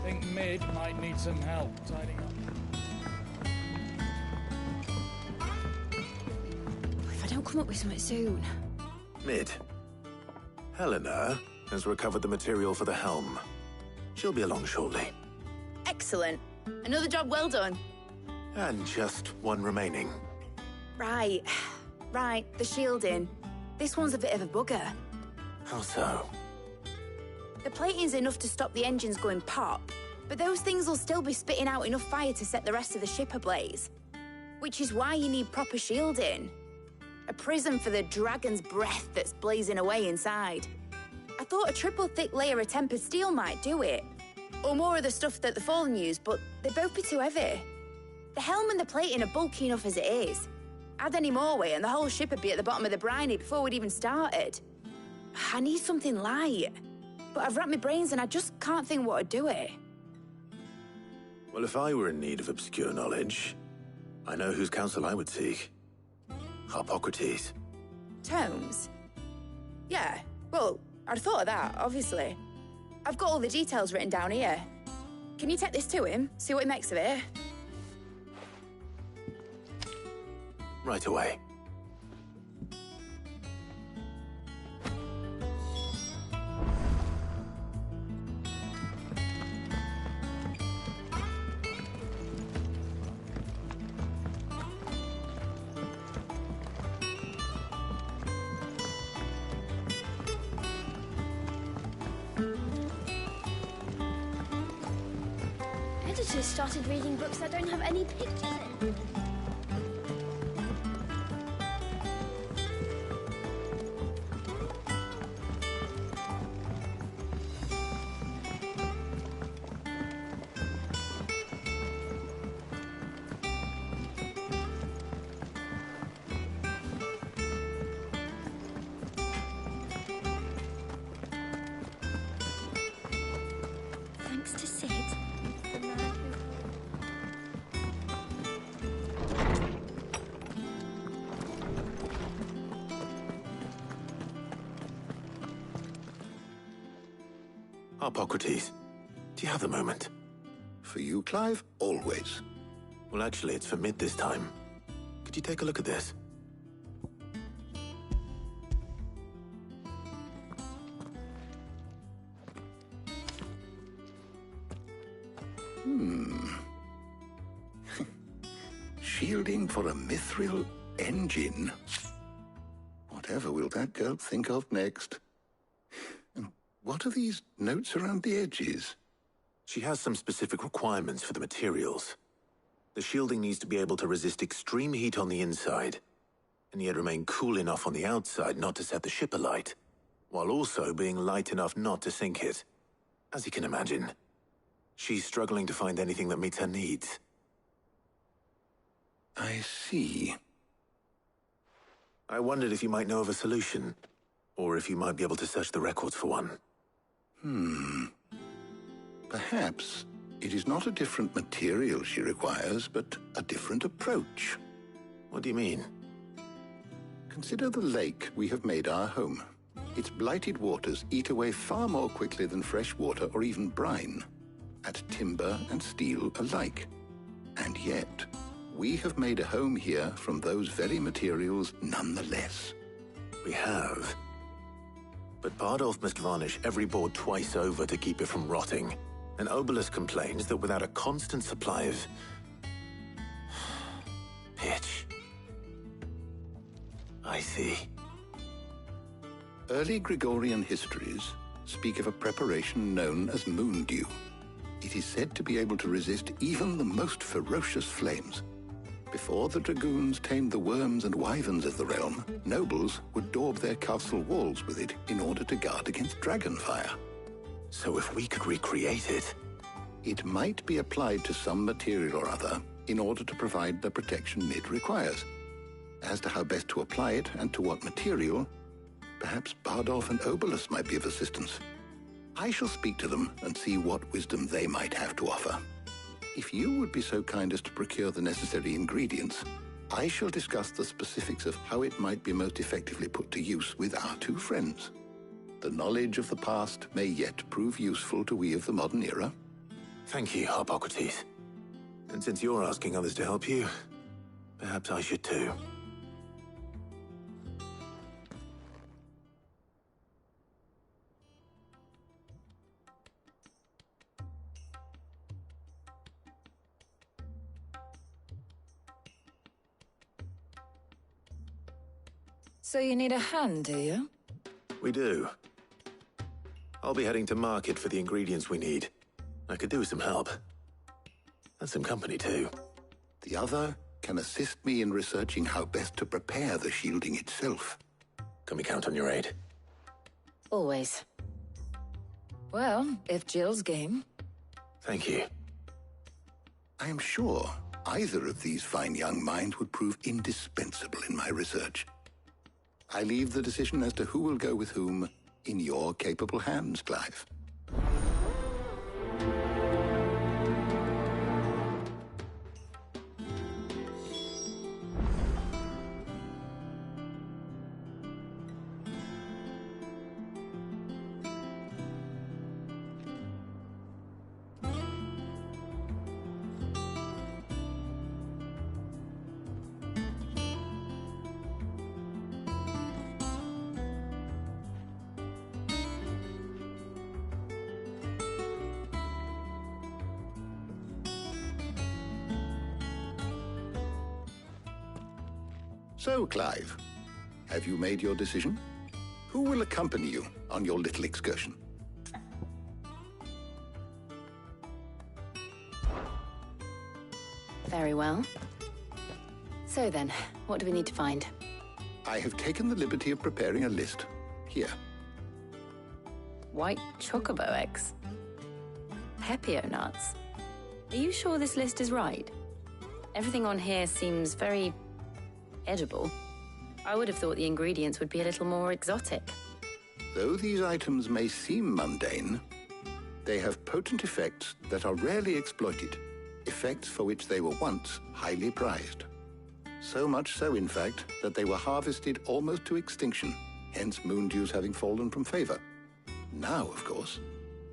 Think Mid might need some help tidying up. If I don't come up with something soon. Mid. Helena has recovered the material for the helm. She'll be along shortly. Excellent. Another job well done. And just one remaining. Right. Right, the shielding. This one's a bit of a bugger. How so? The plating's enough to stop the engines going pop, but those things will still be spitting out enough fire to set the rest of the ship ablaze. Which is why you need proper shielding. A prism for the dragon's breath that's blazing away inside. I thought a triple thick layer of tempered steel might do it. Or more of the stuff that the Fallen use, but they'd both be too heavy. The helm and the plating are bulky enough as it is. Add any more weight and the whole ship would be at the bottom of the briny before we'd even started. I need something light. But I've racked my brains and I just can't think what would do it. Well, if I were in need of obscure knowledge, I know whose counsel I would seek. Harpocrates. Tomes? Yeah, well, I'd thought of that, obviously. I've got all the details written down here. Can you take this to him, see what he makes of it? Right away. Editors started reading books that don't have any pictures in. Thanks to Sid, the man who... Harpocrates, do you have a moment? For you, Clive? Always. Well, actually, it's for Mid this time. Could you take a look at this? Shielding for a mithril engine? Whatever will that girl think of next? And what are these notes around the edges? She has some specific requirements for the materials. The shielding needs to be able to resist extreme heat on the inside, and yet remain cool enough on the outside not to set the ship alight, while also being light enough not to sink it. As you can imagine, she's struggling to find anything that meets her needs. I see. I wondered if you might know of a solution, or if you might be able to search the records for one. Perhaps it is not a different material she requires, but a different approach. What do you mean? Consider the lake we have made our home. Its blighted waters eat away far more quickly than fresh water or even brine, at timber and steel alike. And yet, we have made a home here from those very materials nonetheless. We have. But Bardolph must varnish every board twice over to keep it from rotting. And Obolus complains that without a constant supply of pitch. I see. Early Gregorian histories speak of a preparation known as moon dew. It is said to be able to resist even the most ferocious flames. Before the dragoons tamed the worms and wyverns of the realm, nobles would daub their castle walls with it in order to guard against dragon fire. So if we could recreate it... It might be applied to some material or other in order to provide the protection Mid requires. As to how best to apply it and to what material, perhaps Bardolph and Obolus might be of assistance. I shall speak to them and see what wisdom they might have to offer. If you would be so kind as to procure the necessary ingredients, I shall discuss the specifics of how it might be most effectively put to use with our two friends. The knowledge of the past may yet prove useful to we of the modern era. Thank you, Harpocrates. And since you're asking others to help you, perhaps I should too. So you need a hand, do you? We do. I'll be heading to market for the ingredients we need. I could do with some help. And some company, too. The other can assist me in researching how best to prepare the shielding itself. Can we count on your aid? Always. Well, if Jill's game. Thank you. I am sure either of these fine young minds would prove indispensable in my research. I leave the decision as to who will go with whom in your capable hands, Clive. So, Clive, have you made your decision? Who will accompany you on your little excursion? Very well. So then, what do we need to find? I have taken the liberty of preparing a list. Here. White chocobo eggs. Pepio nuts. Are you sure this list is right? Everything on here seems very edible. I would have thought the ingredients would be a little more exotic. Though these items may seem mundane, they have potent effects that are rarely exploited, effects for which they were once highly prized. So much so, in fact, that they were harvested almost to extinction, hence moon dews having fallen from favor. Now, of course,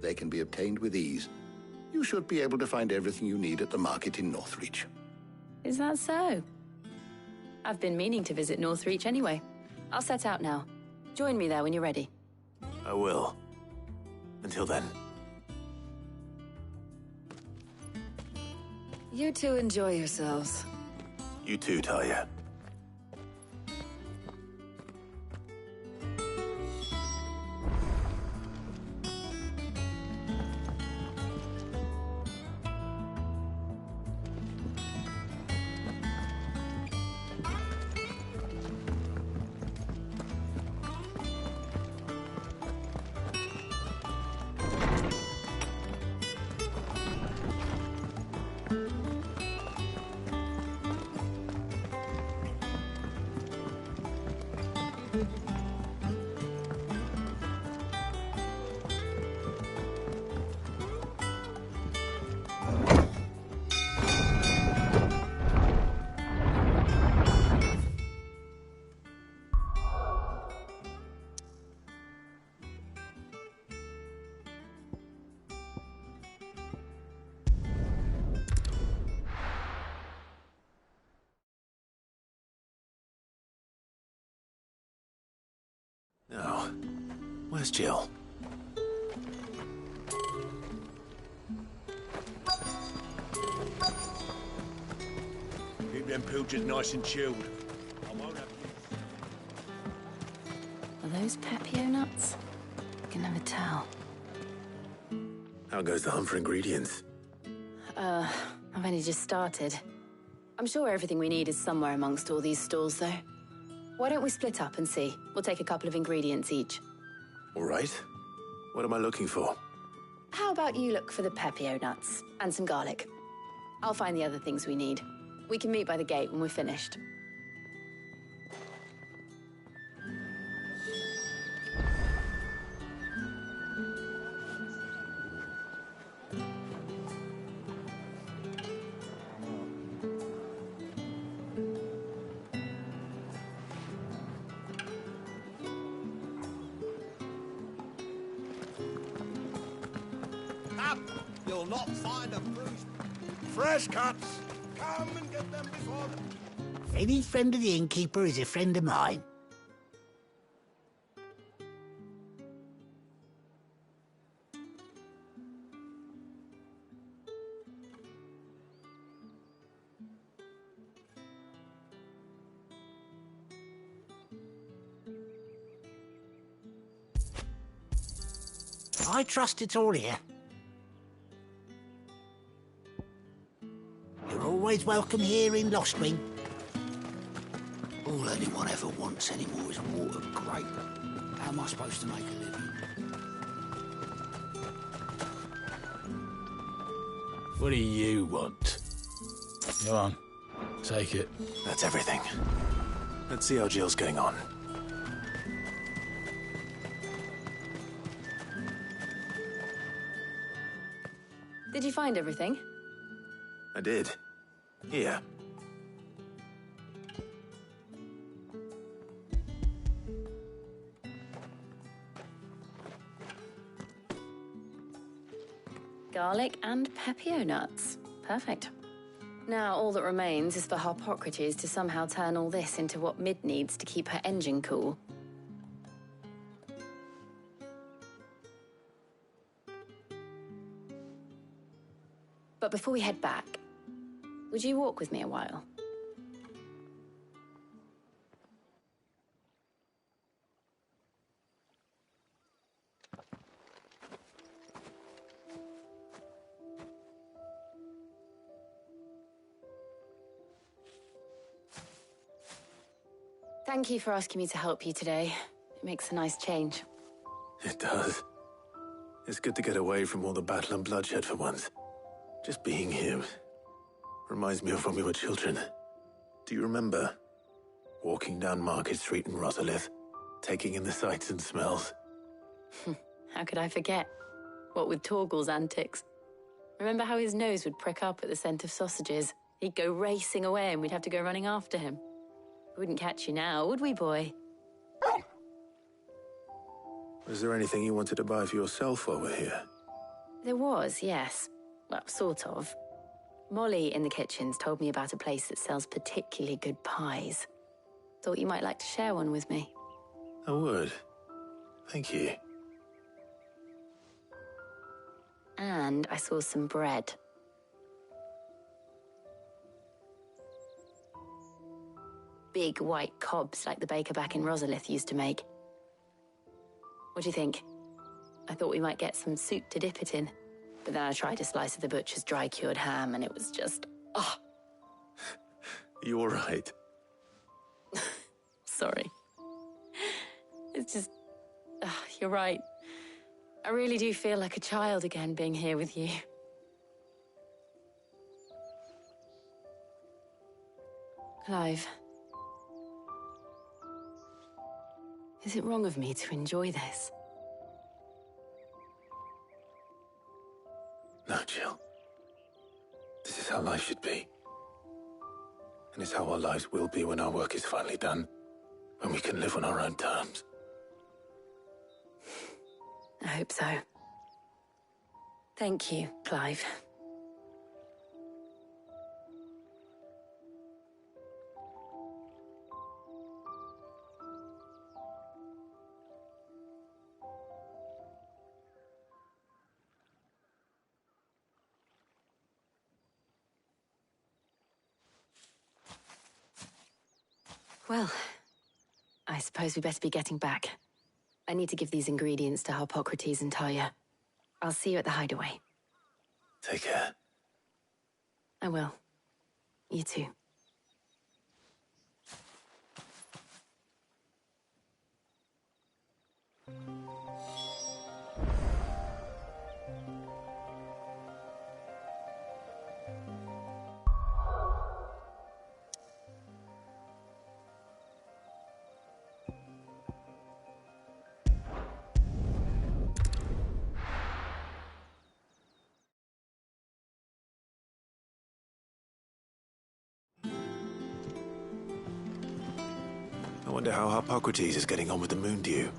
they can be obtained with ease. You should be able to find everything you need at the market in Northreach. Is that so? I've been meaning to visit Northreach anyway. I'll set out now. Join me there when you're ready. I will. Until then. You two enjoy yourselves. You too, Talia. Now, where's Jill? Keep them pilchers nice and chilled. I won't have Are those Pepio nuts? I can never tell. How goes the hunt for ingredients? I've only just started. I'm sure everything we need is somewhere amongst all these stalls, though. Why don't we split up and see? We'll take a couple of ingredients each. All right. What am I looking for? How about you look for the Pepio nuts and some garlic? I'll find the other things we need. We can meet by the gate when we're finished. Up! You'll not find a bruise. Fresh cuts! Come and get them before them. Any friend of the innkeeper is a friend of mine. I trust it's all here. You're always welcome here in Lostwing. All anyone ever wants anymore is water grape. How am I supposed to make a living? What do you want? Go on, take it. That's everything. Let's see how Jill's getting on. Did you find everything? I did. Here. Garlic and Pepio nuts. Perfect. Now all that remains is for Harpocrates to somehow turn all this into what Mid needs to keep her engine cool. But before we head back, would you walk with me a while? Thank you for asking me to help you today. It makes a nice change. It does. It's good to get away from all the battle and bloodshed for once. Just being here reminds me of when we were children. Do you remember? Walking down Market Street in Rosalith, taking in the sights and smells. How could I forget? What with Torgal's antics. Remember how his nose would prick up at the scent of sausages? He'd go racing away and we'd have to go running after him. We wouldn't catch you now, would we, boy? Was there anything you wanted to buy for yourself while we're here? There was, yes. Well, sort of. Molly in the kitchens told me about a place that sells particularly good pies. Thought you might like to share one with me. I would. Thank you. And I saw some bread. Big white cobs like the baker back in Rosalith used to make. What do you think? I thought we might get some soup to dip it in. But then I tried a slice of the butcher's dry-cured ham and it was just... oh. You all right? Sorry. It's just... you're right. I really do feel like a child again being here with you. Clive. Is it wrong of me to enjoy this? No, Jill. This is how life should be. And it's how our lives will be when our work is finally done. When we can live on our own terms. I hope so. Thank you, Clive. Well, I suppose we better be getting back. I need to give these ingredients to Harpocrates and Talia. I'll see you at the hideaway. Take care. I will. You too. I wonder how Harpocrates is getting on with the Moondew.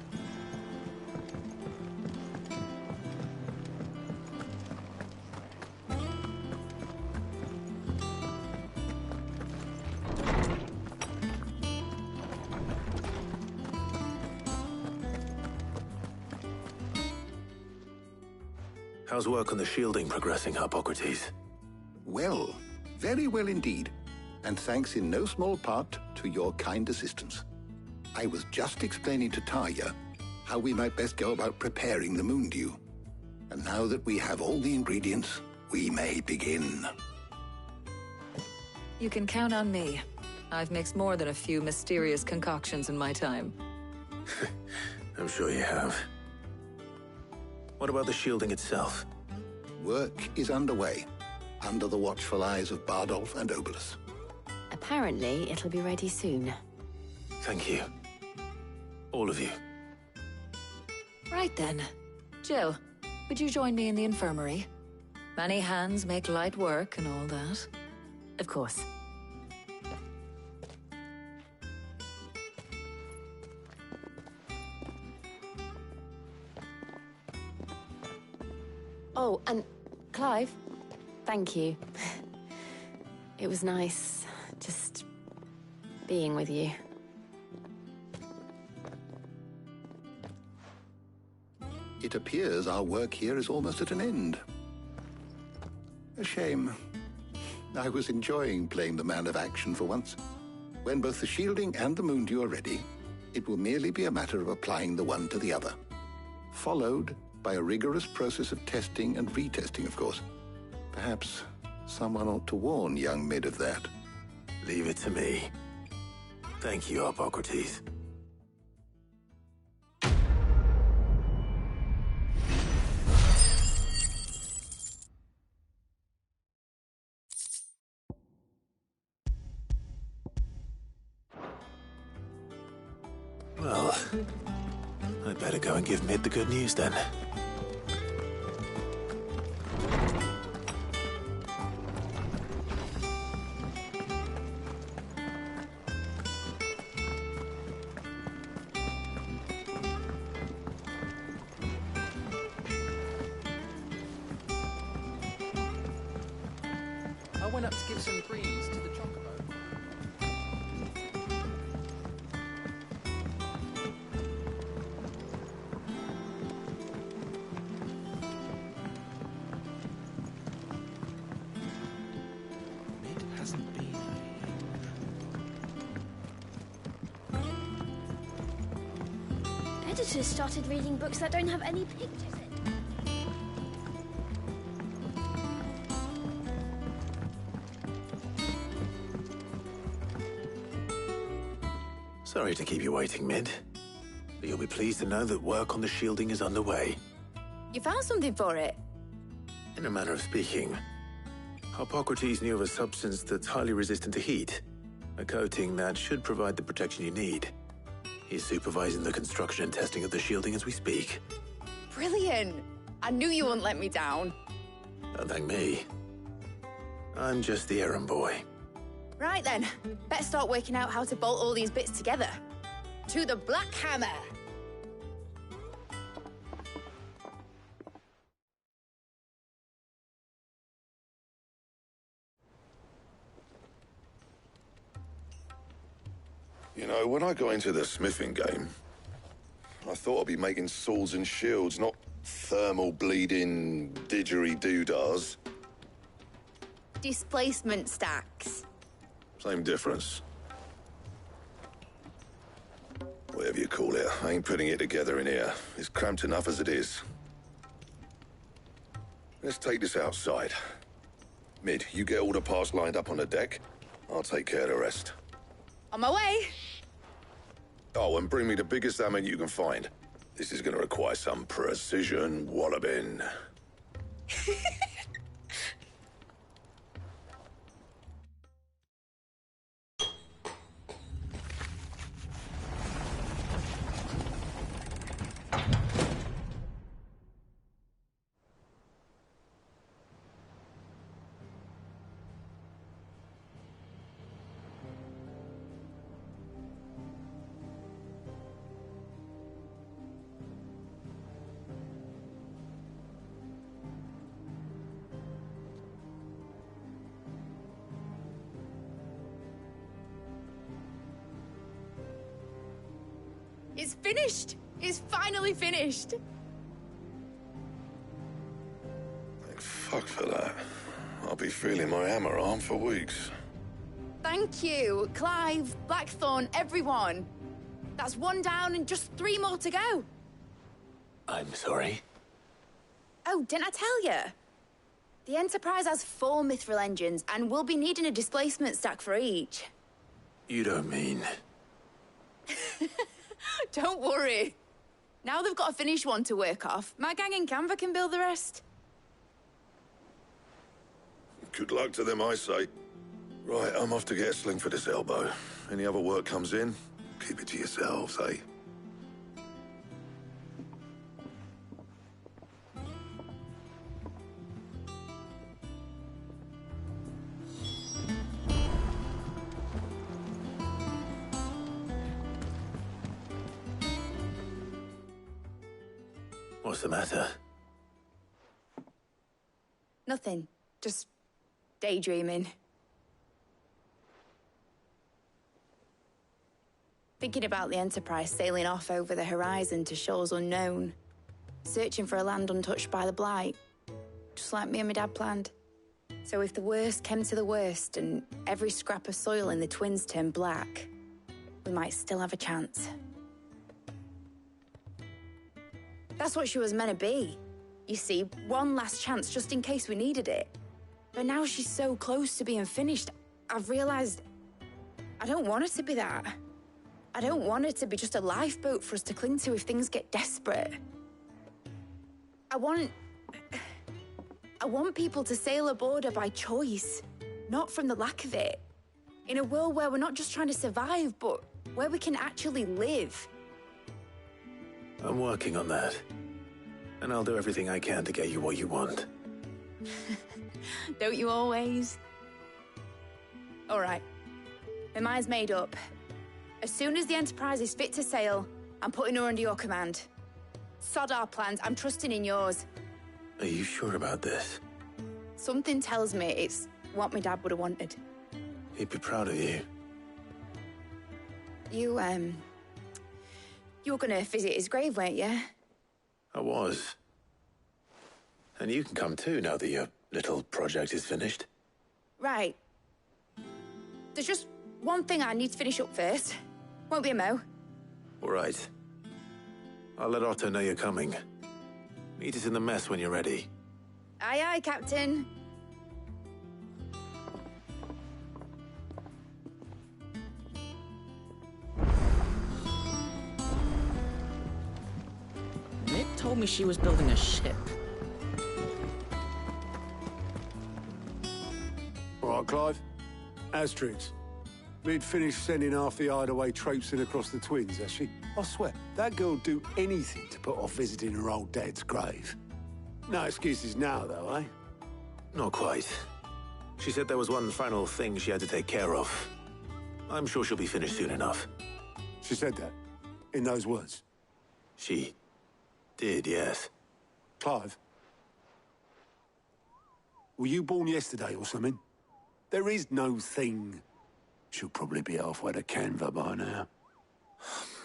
How's work on the shielding progressing, Harpocrates? Well, very well indeed. And thanks in no small part to your kind assistance. I was just explaining to Talia how we might best go about preparing the Moondew. And now that we have all the ingredients, we may begin. You can count on me. I've mixed more than a few mysterious concoctions in my time. I'm sure you have. What about the shielding itself? Work is underway, under the watchful eyes of Bardolph and Obolus. Apparently, it'll be ready soon. Thank you. All of you. Right then. Jill, would you join me in the infirmary? Many hands make light work and all that. Of course. Oh, and Clive, thank you. It was nice, just being with you. It appears our work here is almost at an end. A shame. I was enjoying playing the man of action for once. When both the shielding and the Moondew are ready, it will merely be a matter of applying the one to the other. Followed by a rigorous process of testing and retesting, of course. Perhaps someone ought to warn young Mid of that. Leave it to me. Thank you, Harpocrates. Well, I'd better go and give Mid the good news then. I went up to give some greens to the chocobo. Mid hasn't been Editors started reading books that don't have any pictures in. Sorry to keep you waiting, Mid. But you'll be pleased to know that work on the shielding is underway. You found something for it? In a manner of speaking, Harpocrates knew of a substance that's highly resistant to heat. A coating that should provide the protection you need. He's supervising the construction and testing of the shielding as we speak. Brilliant! I knew you wouldn't let me down. Don't thank me. I'm just the errand boy. Right then, better start working out how to bolt all these bits together. To the Black Hammer! You know, when I got into the smithing game, I thought I'd be making swords and shields, not thermal bleeding didgeridoo-dahs. Displacement stacks. Same difference. Whatever you call it, I ain't putting it together in here. It's cramped enough as it is. Let's take this outside. Mid, you get all the parts lined up on the deck. I'll take care of the rest. On my way. Oh, and bring me the biggest hammer you can find. This is gonna require some precision walloping. It's finished! It's finally finished! Thank fuck for that. I'll be feeling my hammer arm for weeks. Thank you, Clive, Blackthorn, everyone. That's one down and just 3 more to go. I'm sorry. Oh, didn't I tell you? The Enterprise has 4 mithril engines, and we'll be needing a displacement stack for each. You don't mean... Don't worry. Now they've got a finished one to work off. My gang in Canva can build the rest. Good luck to them, I say. Right, I'm off to get a sling for this elbow. Any other work comes in, keep it to yourselves, eh? What's the matter? Nothing. Just daydreaming. Thinking about the Enterprise sailing off over the horizon to shores unknown. Searching for a land untouched by the Blight. Just like me and my dad planned. So if the worst came to the worst and every scrap of soil in the Twins turned black, we might still have a chance. That's what she was meant to be. You see, one last chance just in case we needed it. But now she's so close to being finished, I've realized I don't want it to be that. I don't want it to be just a lifeboat for us to cling to if things get desperate. I want people to sail aboard her by choice, not from the lack of it. In a world where we're not just trying to survive, but where we can actually live. I'm working on that. And I'll do everything I can to get you what you want. Don't you always? All right. My mind's made up. As soon as the Enterprise is fit to sail, I'm putting her under your command. Sod our plans, I'm trusting in yours. Are you sure about this? Something tells me it's what my dad would have wanted. He'd be proud of you. You were gonna visit his grave, weren't you? I was. And you can come too now that your little project is finished. Right. There's just one thing I need to finish up first. Won't be a mo. All right. I'll let Otto know you're coming. Meet us in the mess when you're ready. Aye, aye, Captain. Nick told me she was building a ship. All right, Clive. Asterix. We'd finished sending half the hideaway traipsing across the Twins, has she? I swear, that girl'd do anything to put off visiting her old dad's grave. No excuses now, though, eh? Not quite. She said there was one final thing she had to take care of. I'm sure she'll be finished soon enough. She said that? In those words? She did, yes. Clive? Were you born yesterday or something? There is no thing. She'll probably be halfway to Canva by now.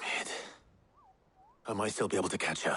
Mid. I might still be able to catch her.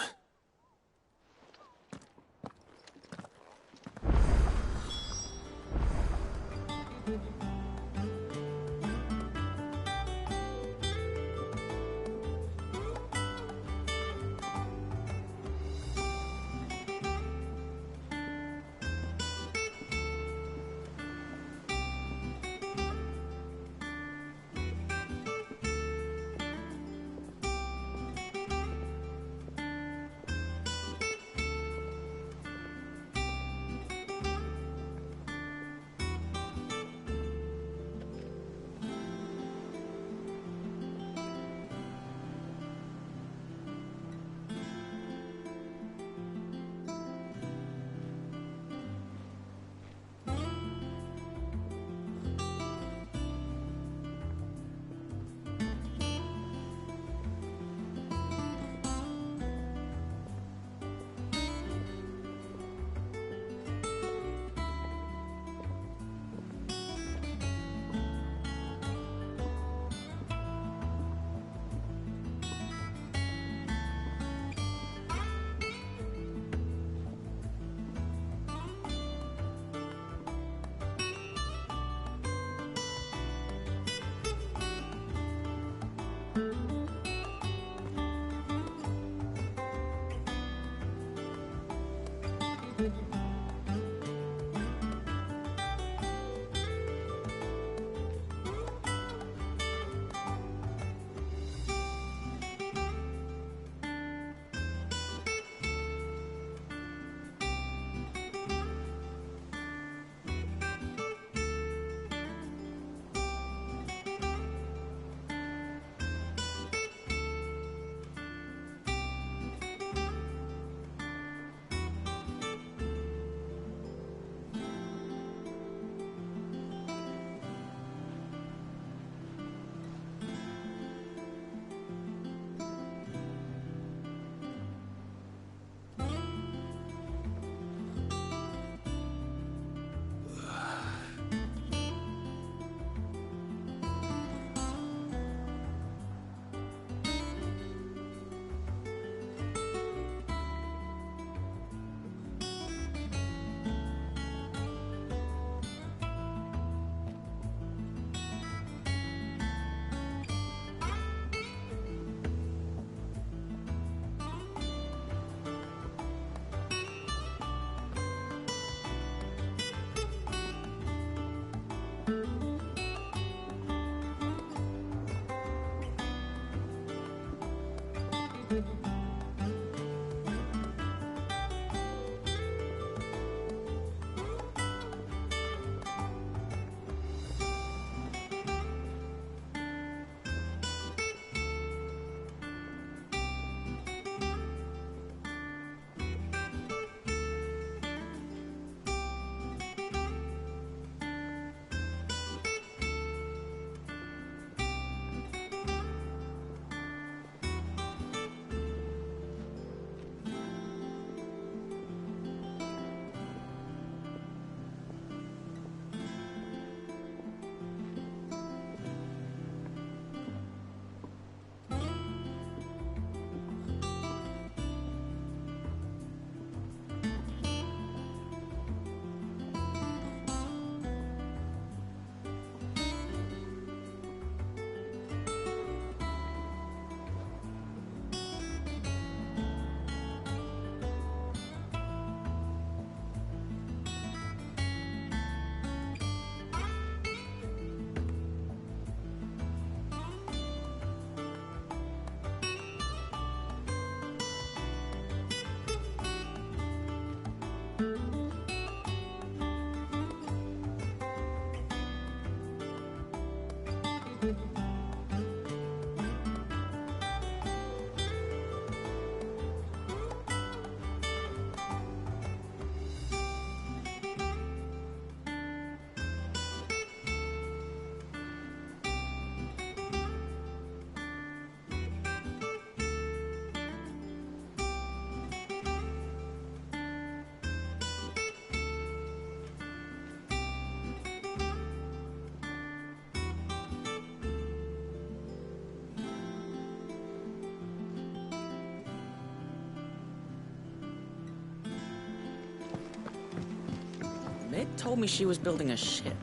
Meg told me she was building a ship.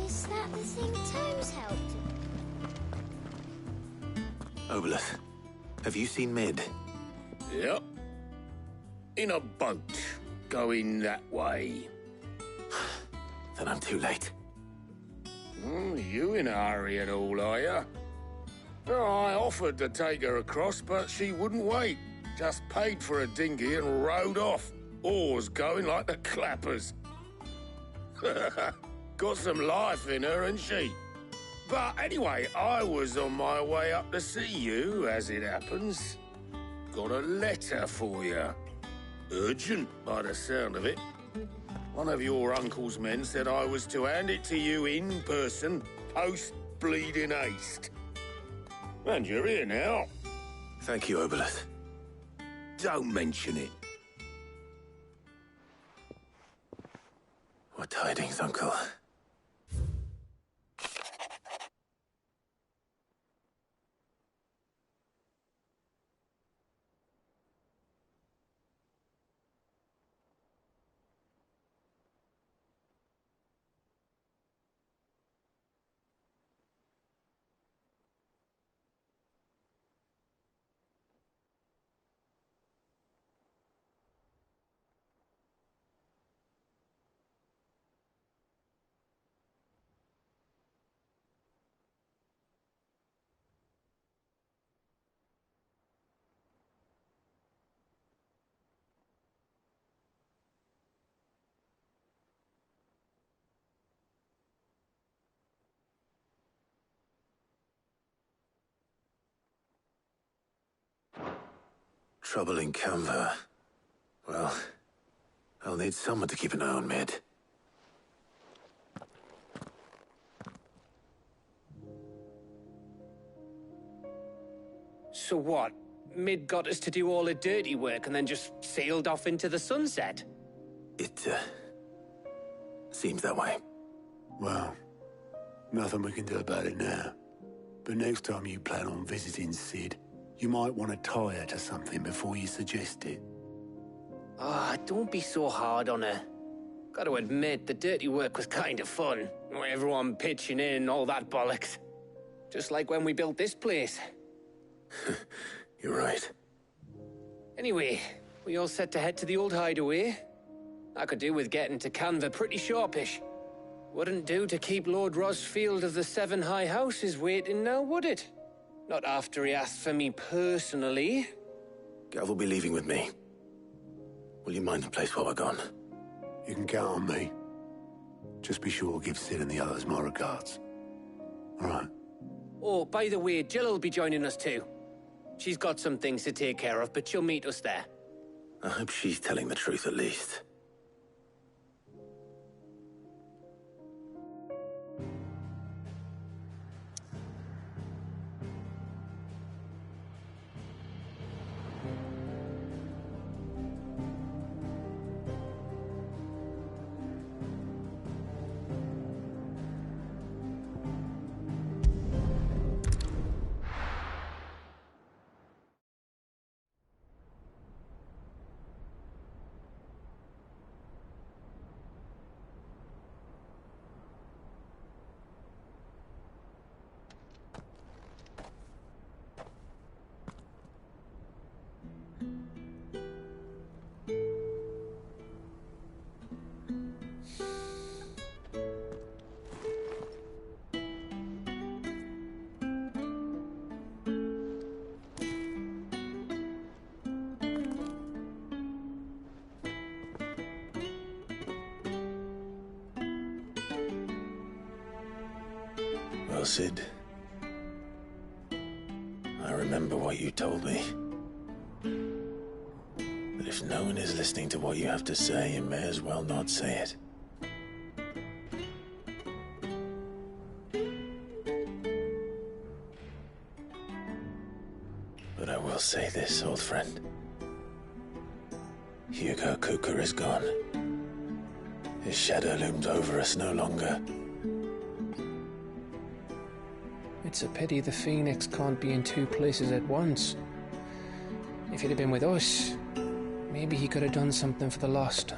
Is that the thing Tomes helped? Obolus, have you seen Mid? Yep. In a boat, going that way. Then I'm too late. You in a hurry at all, are you? I offered to take her across, but she wouldn't wait. Just paid for a dinghy and rowed off. Oars going like the clappers. Got some life in her, ain't she? But anyway, I was on my way up to see you, as it happens. Got a letter for you. Urgent, by the sound of it. One of your uncle's men said I was to hand it to you in person, post-bleeding haste. And you're here now. Thank you, Obolus. Don't mention it. What tidings, Uncle? Trouble in Canva. Well, I'll need someone to keep an eye on Mid. So what? Mid got us to do all the dirty work and then just sailed off into the sunset? It, seems that way. Well, nothing we can do about it now. But next time you plan on visiting Sid, you might want to tie her to something before you suggest it. Ah, don't be so hard on her. Gotta admit, the dirty work was kind of fun. Everyone pitching in and all that bollocks. Just like when we built this place. You're right. Anyway, we all set to head to the old hideaway. I could do with getting to Canva pretty sharpish. Wouldn't do to keep Lord Rosfield of the Seven High Houses waiting now, would it? Not after he asked for me personally. Gav will be leaving with me. Will you mind the place while we're gone? You can count on me. Just be sure to give Sid and the others my regards. All right. Oh, by the way, Jill will be joining us too. She's got some things to take care of, but she'll meet us there. I hope she's telling the truth at least. Well, Sid, I remember what you told me. That if no one is listening to what you have to say, you may as well not say it. But I will say this, old friend. Hugo Kupka is gone. His shadow looms over us no longer. It's a pity the Phoenix can't be in two places at once. If he'd have been with us, maybe he could have done something for the Lost.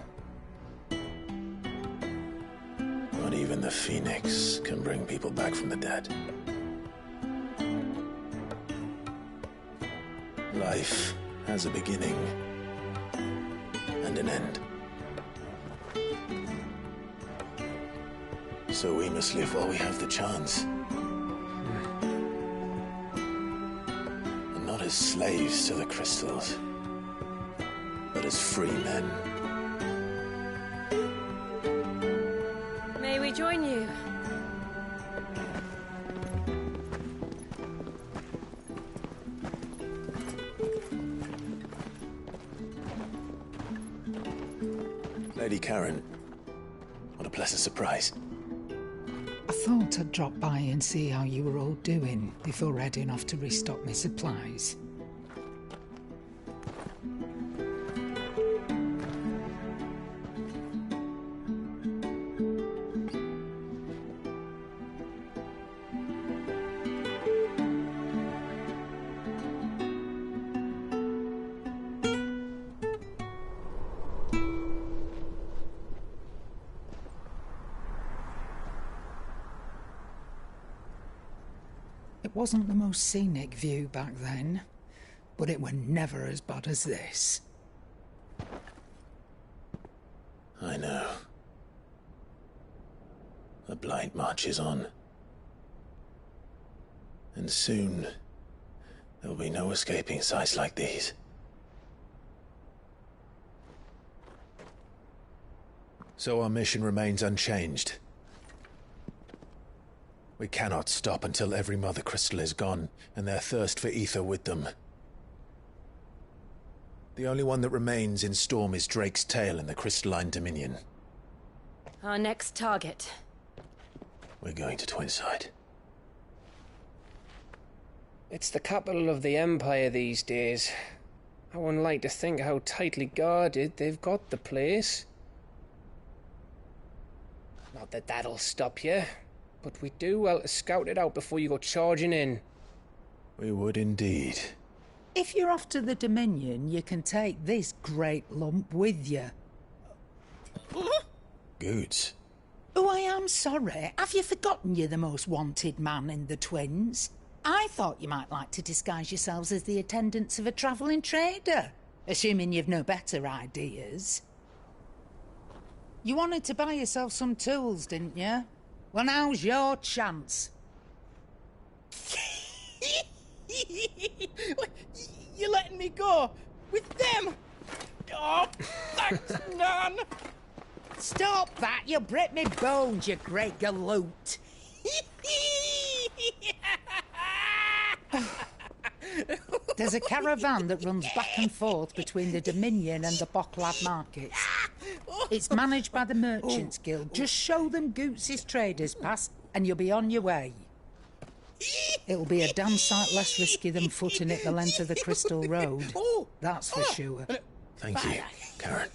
Not even the Phoenix can bring people back from the dead. Life has a beginning and an end. So we must live while we have the chance. And not as slaves to the crystals, but as free men. May we join you? Lady Karen, what a pleasant surprise. I thought I'd drop by and see how you were all doing before heading off to restock my supplies. It wasn't the most scenic view back then, but it were never as bad as this. I know. The Blight marches on. And soon, there'll be no escaping sights like these. So our mission remains unchanged. We cannot stop until every Mother Crystal is gone, and their thirst for ether with them. The only one that remains in Storm is Drake's Tail in the Crystalline Dominion. Our next target. We're going to Twinside. It's the capital of the Empire these days. I wouldn't like to think how tightly guarded they've got the place. Not that that'll stop you, but we'd do well to scout it out before you go charging in. We would indeed. If you're off to the Dominion, you can take this great lump with you. Goods. Oh, I am sorry. Have you forgotten you're the most wanted man in the Twins? I thought you might like to disguise yourselves as the attendants of a travelling trader, assuming you've no better ideas. You wanted to buy yourself some tools, didn't you? Well, now's your chance. You're letting me go with them? Oh, thanks, Nan. Stop that! You'll break me bones, you great galoot. There's a caravan that runs back and forth between the Dominion and the Bocklad markets. It's managed by the Merchants Guild. Just show them Goots' traders pass and you'll be on your way. It'll be a damn sight less risky than footing it the length of the Crystal Road. That's for sure. Thank you, Karen.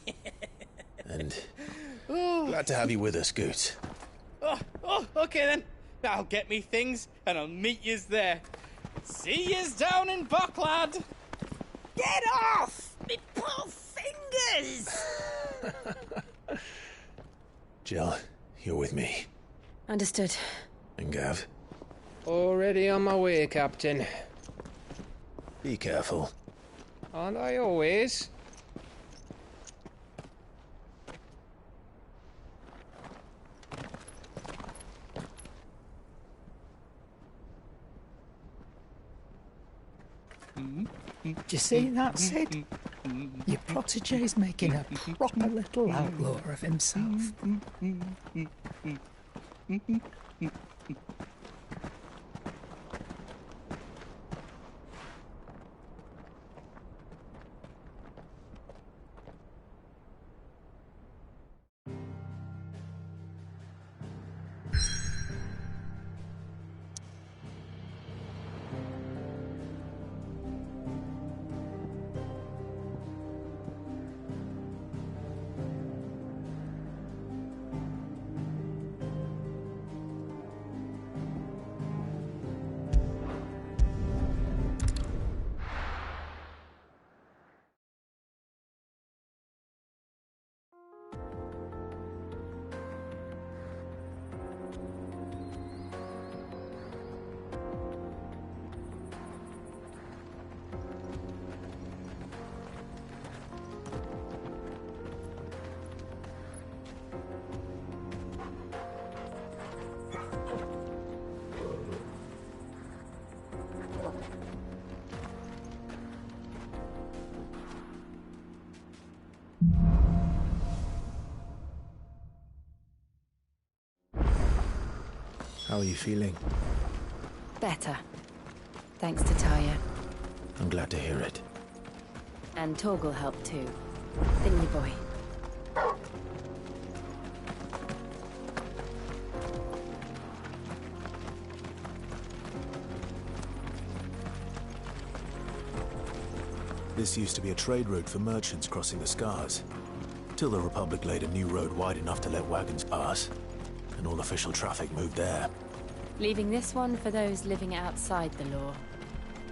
And glad to have you with us, Goots. Okay then. I'll get me things and I'll meet yous there. See yous down in Bocklad. Get off! Me poor fingers! Jill, you're with me. Understood. And Gav? Already on my way, Captain. Be careful. Aren't I always? Do you see that, Sid? Your protege's making a proper little outlaw of himself. How are you feeling? Better. Thanks to Taya. I'm glad to hear it. And Torgal helped too. Didn't you, boy? This used to be a trade route for merchants crossing the Scars, till the Republic laid a new road wide enough to let wagons pass, and all official traffic moved there. Leaving this one for those living outside the law.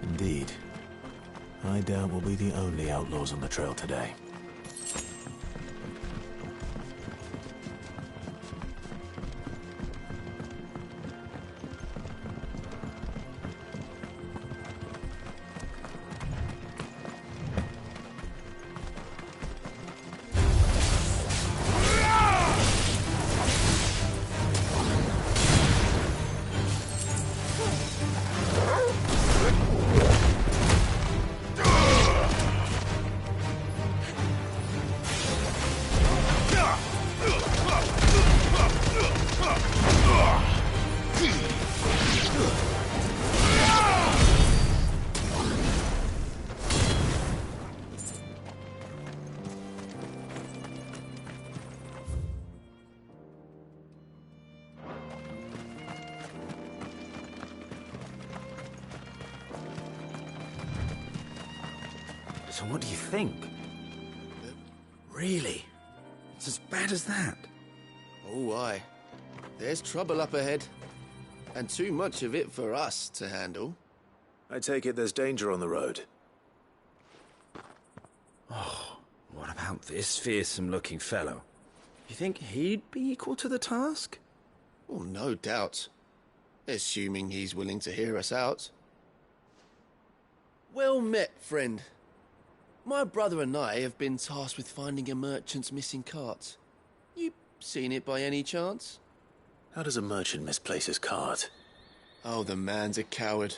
Indeed. I doubt we'll be the only outlaws on the trail today. So what do you think? Really? It's as bad as that? Oh, aye. There's trouble up ahead. And too much of it for us to handle. I take it there's danger on the road. Oh, what about this fearsome-looking fellow? You think he'd be equal to the task? Oh, no doubt. Assuming he's willing to hear us out. Well met, friend. My brother and I have been tasked with finding a merchant's missing cart. You seen it by any chance? How does a merchant misplace his cart? Oh, the man's a coward.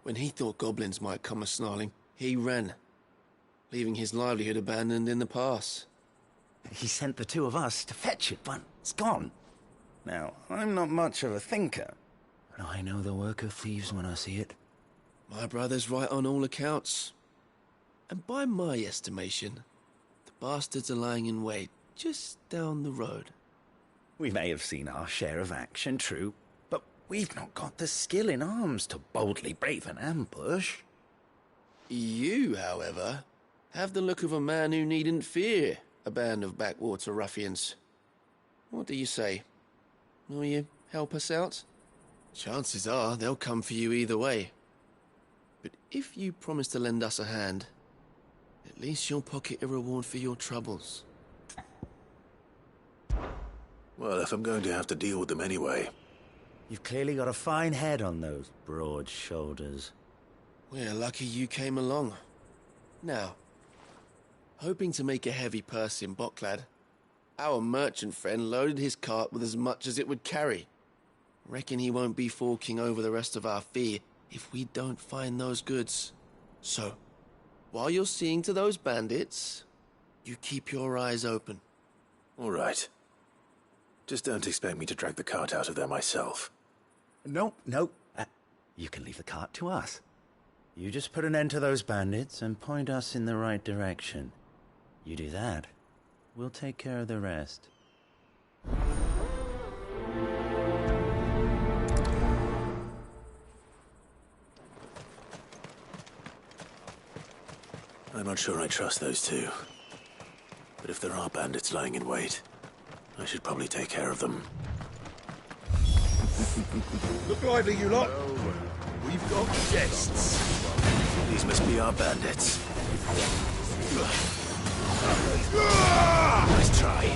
When he thought goblins might come a-snarling, he ran, leaving his livelihood abandoned in the pass. He sent the two of us to fetch it, but it's gone. Now, I'm not much of a thinker, but I know the work of thieves when I see it. My brother's right on all accounts. And by my estimation, the bastards are lying in wait just down the road. We may have seen our share of action, true, but we've not got the skill in arms to boldly brave an ambush. You, however, have the look of a man who needn't fear a band of backwater ruffians. What do you say? Will you help us out? Chances are they'll come for you either way. But if you promise to lend us a hand, at least you'll pocket a reward for your troubles. Well, if I'm going to have to deal with them anyway. You've clearly got a fine head on those broad shoulders. We're lucky you came along. Now, hoping to make a heavy purse in Boklad, our merchant friend loaded his cart with as much as it would carry. Reckon he won't be forking over the rest of our fee if we don't find those goods. So, while you're seeing to those bandits, you keep your eyes open. All right. Just don't expect me to drag the cart out of there myself. No. You can leave the cart to us. You just put an end to those bandits and point us in the right direction. You do that, we'll take care of the rest. I'm not sure I trust those two. But if there are bandits lying in wait, I should probably take care of them. Look lively, you lot. We've got guests. These must be our bandits. Nice try.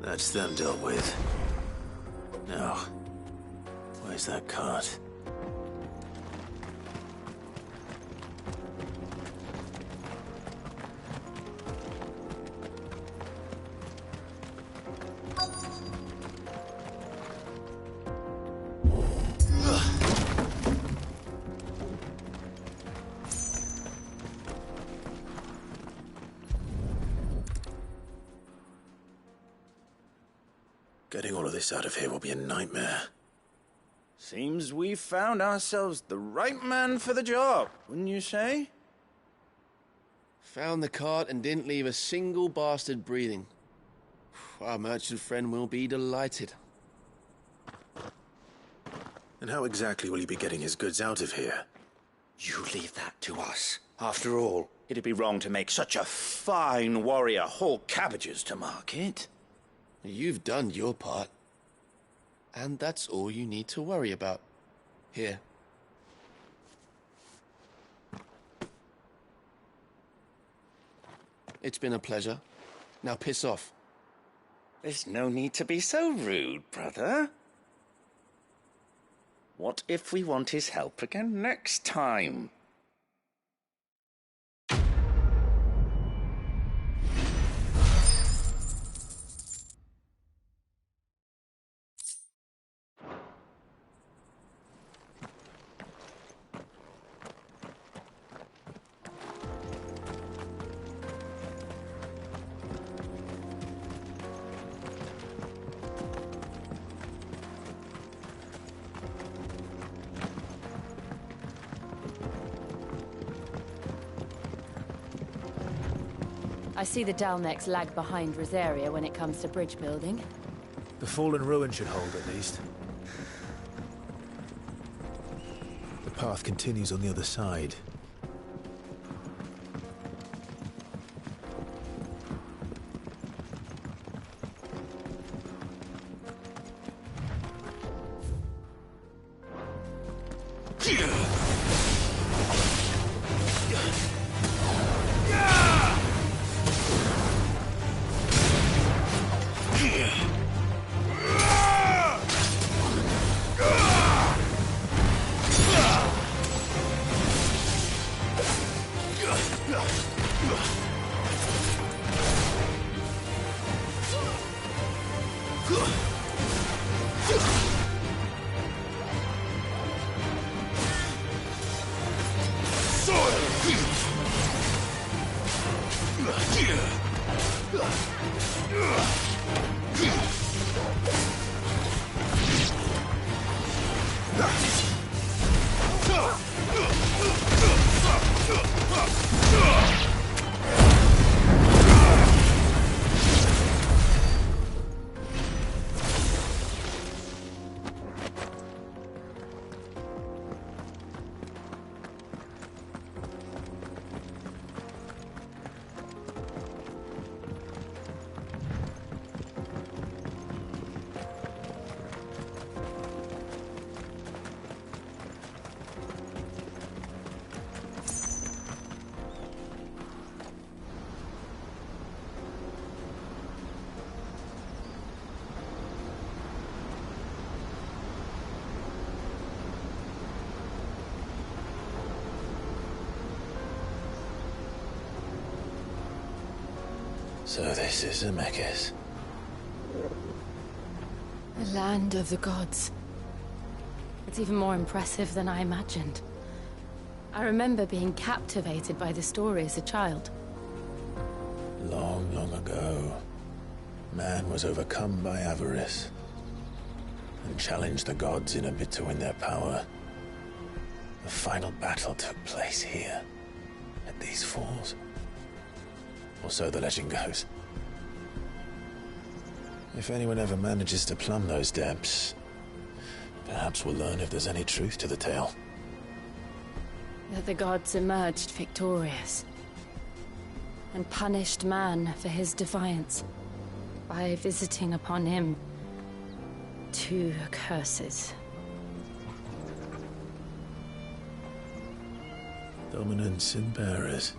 That's them dealt with. Now, where's that cart? Getting all of this out of here will be a nightmare. Seems we've found ourselves the right man for the job, wouldn't you say? Found the cart and didn't leave a single bastard breathing. Our merchant friend will be delighted. And how exactly will he be getting his goods out of here? You leave that to us. After all, it'd be wrong to make such a fine warrior haul cabbages to market. You've done your part. And that's all you need to worry about. Here. It's been a pleasure. Now piss off. There's no need to be so rude, brother. What if we want his help again next time? I see the Dalnecs lag behind Rosaria when it comes to bridge building. The fallen ruin should hold, at least. The path continues on the other side. So this is Zemeckis. The land of the gods. It's even more impressive than I imagined. I remember being captivated by the story as a child. Long, long ago, man was overcome by avarice and challenged the gods in a bid to win their power. The final battle took place here, at these falls. Or so the legend goes. If anyone ever manages to plumb those depths, perhaps we'll learn if there's any truth to the tale. That the gods emerged victorious and punished man for his defiance by visiting upon him 2 curses. Dominant sin bearers.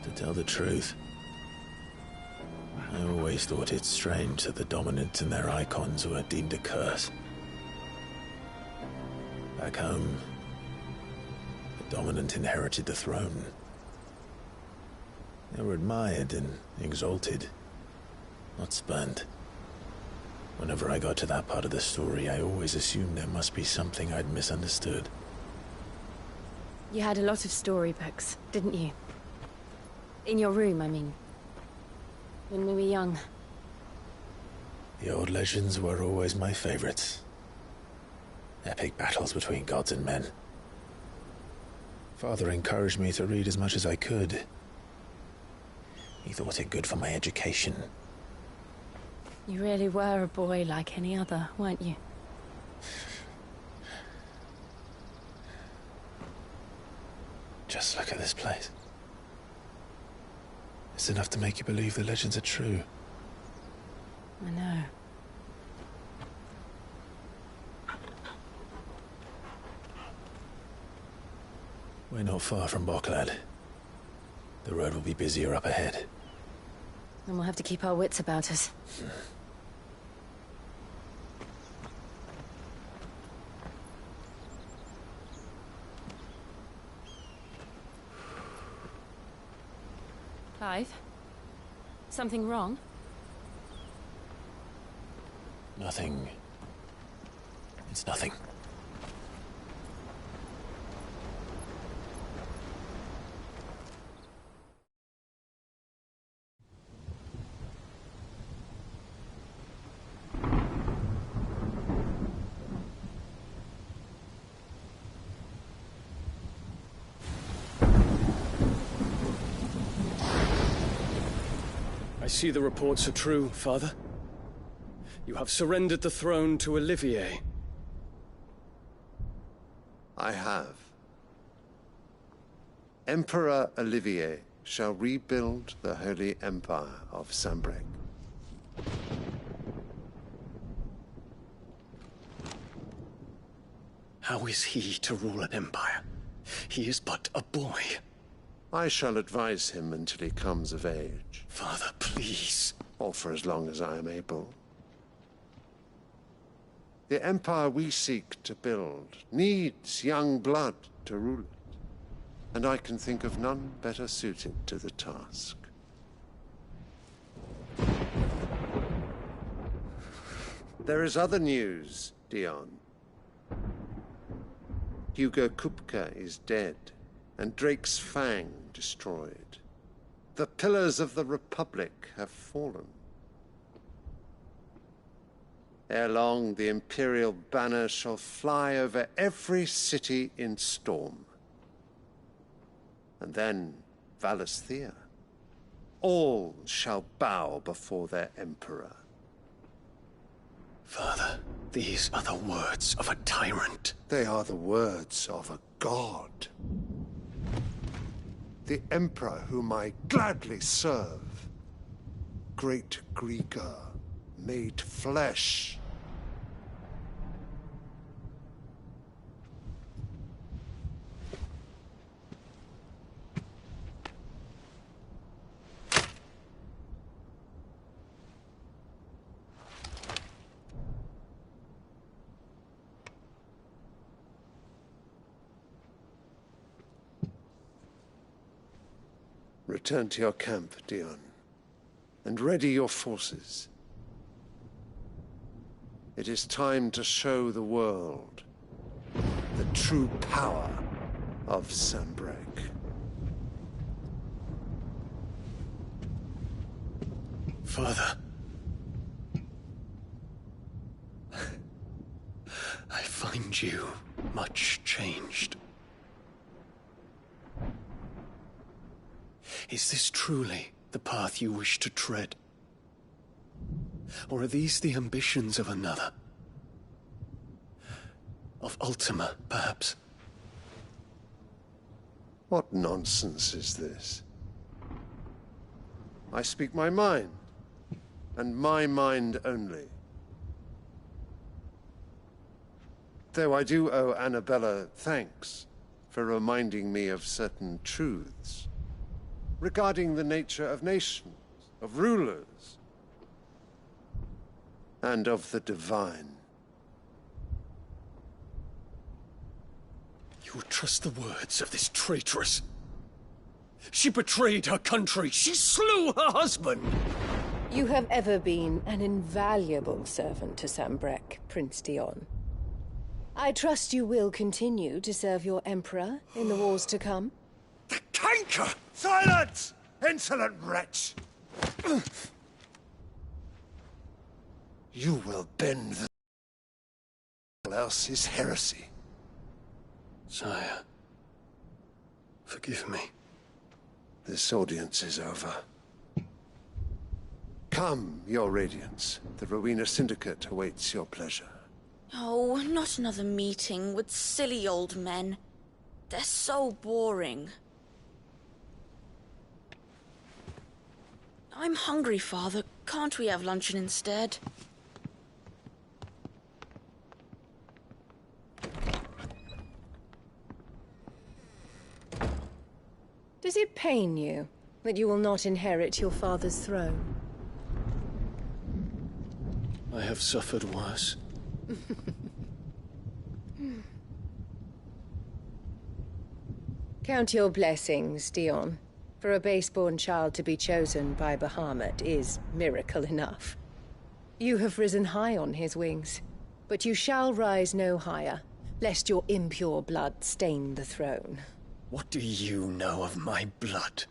To tell the truth, I always thought it strange that the dominant and their icons were deemed a curse. Back home, the dominant inherited the throne. They were admired and exalted, not spurned. Whenever I got to that part of the story, I always assumed there must be something I'd misunderstood. You had a lot of storybooks, didn't you? In your room, I mean. When we were young. The old legends were always my favorites. Epic battles between gods and men. Father encouraged me to read as much as I could. He thought it good for my education. You really were a boy like any other, weren't you? Just look at this place. It's enough to make you believe the legends are true. I know. We're not far from Boklad. The road will be busier up ahead. Then we'll have to keep our wits about us. Clive? Something wrong? Nothing. It's nothing. I see the reports are true, Father. You have surrendered the throne to Olivier. I have. Emperor Olivier shall rebuild the Holy Empire of Sanbreque. How is he to rule an empire? He is but a boy. I shall advise him until he comes of age. Father, please. Or for as long as I am able. The empire we seek to build needs young blood to rule it, and I can think of none better suited to the task. There is other news, Dion. Hugo Kupka is dead, and Drake's Fang destroyed. The pillars of the Republic have fallen. Ere long, the Imperial banner shall fly over every city in Storm. And then, Valisthea. All shall bow before their Emperor. Father, these are the words of a tyrant. They are the words of a god. The Emperor whom I gladly serve. Great Greagor, made flesh. Return to your camp, Dion, and ready your forces. It is time to show the world the true power of Sanbreque. Father. I find you much changed. Is this truly the path you wish to tread? Or are these the ambitions of another? Of Ultima, perhaps? What nonsense is this? I speak my mind, and my mind only. Though I do owe Annabella thanks for reminding me of certain truths regarding the nature of nations, of rulers, and of the divine. You trust the words of this traitress? She betrayed her country. She slew her husband. You have ever been an invaluable servant to Sambrek, Prince Dion. I trust you will continue to serve your Emperor in the wars to come. The canker! Silence! Insolent wretch! You will bend the else's heresy. Sire, forgive me. This audience is over. Come, your Radiance. The Rowena Syndicate awaits your pleasure. Oh, not another meeting with silly old men. They're so boring. I'm hungry, Father. Can't we have luncheon instead? Does it pain you that you will not inherit your father's throne? I have suffered worse. Count your blessings, Dion. For a base-born child to be chosen by Bahamut is miracle enough. You have risen high on his wings, but you shall rise no higher, lest your impure blood stain the throne. What do you know of my blood?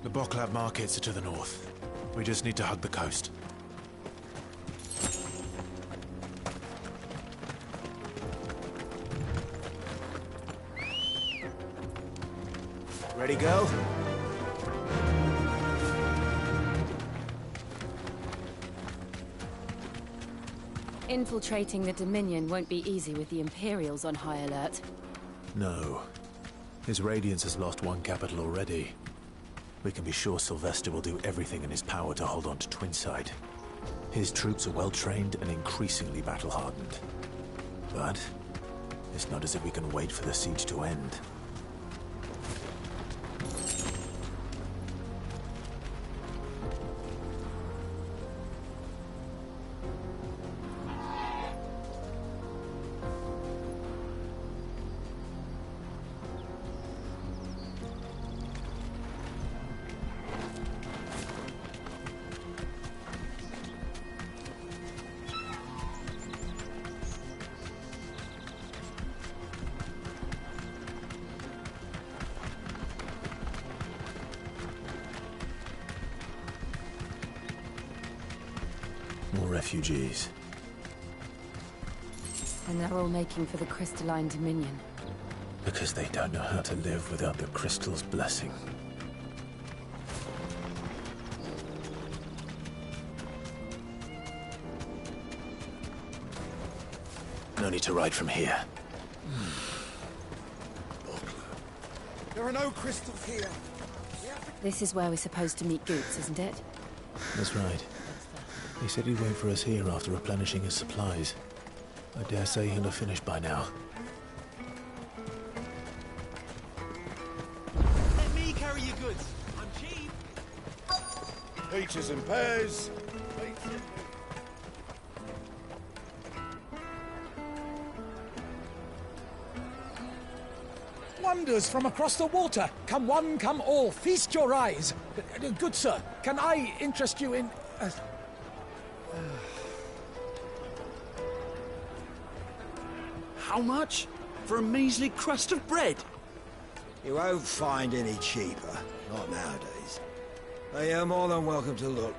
The Boklab markets are to the north. We just need to hug the coast. Ready, go? Infiltrating the Dominion won't be easy with the Imperials on high alert. No. His Radiance has lost one capital already. We can be sure Sylvester will do everything in his power to hold on to Twinside. His troops are well-trained and increasingly battle-hardened. But it's not as if we can wait for the siege to end. More refugees. And they're all making for the Crystalline Dominion. Because they don't know how to live without the Crystal's blessing. No need to ride from here. There are no crystals here. This is where we're supposed to meet Goots, isn't it? That's right. He said he'd wait for us here after replenishing his supplies. I dare say he'll have finished by now. Let me carry your goods. I'm cheap. Peaches and pears. Wonders from across the water. Come one, come all. Feast your eyes. Good sir, can I interest you in... How much? For a measly crust of bread? You won't find any cheaper. Not nowadays. But you're more than welcome to look.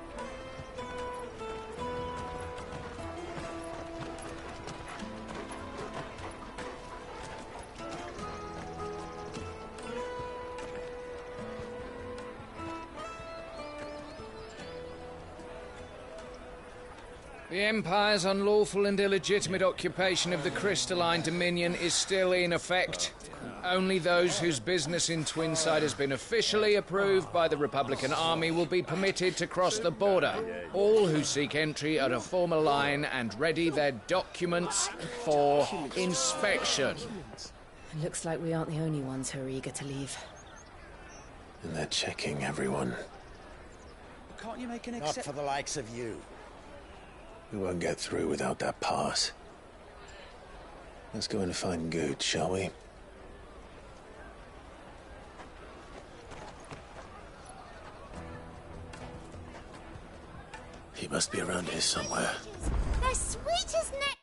The Empire's unlawful and illegitimate occupation of the Crystalline Dominion is still in effect. Only those whose business in Twinside has been officially approved by the Republican Army will be permitted to cross the border. All who seek entry are to form a line and ready their documents for inspection. Looks like we aren't the only ones who are eager to leave. And they're checking everyone. Can't you make an Not for the likes of you. We won't get through without that pass. Let's go and find Goot, shall we? He must be around here somewhere. They're sweet as nectar.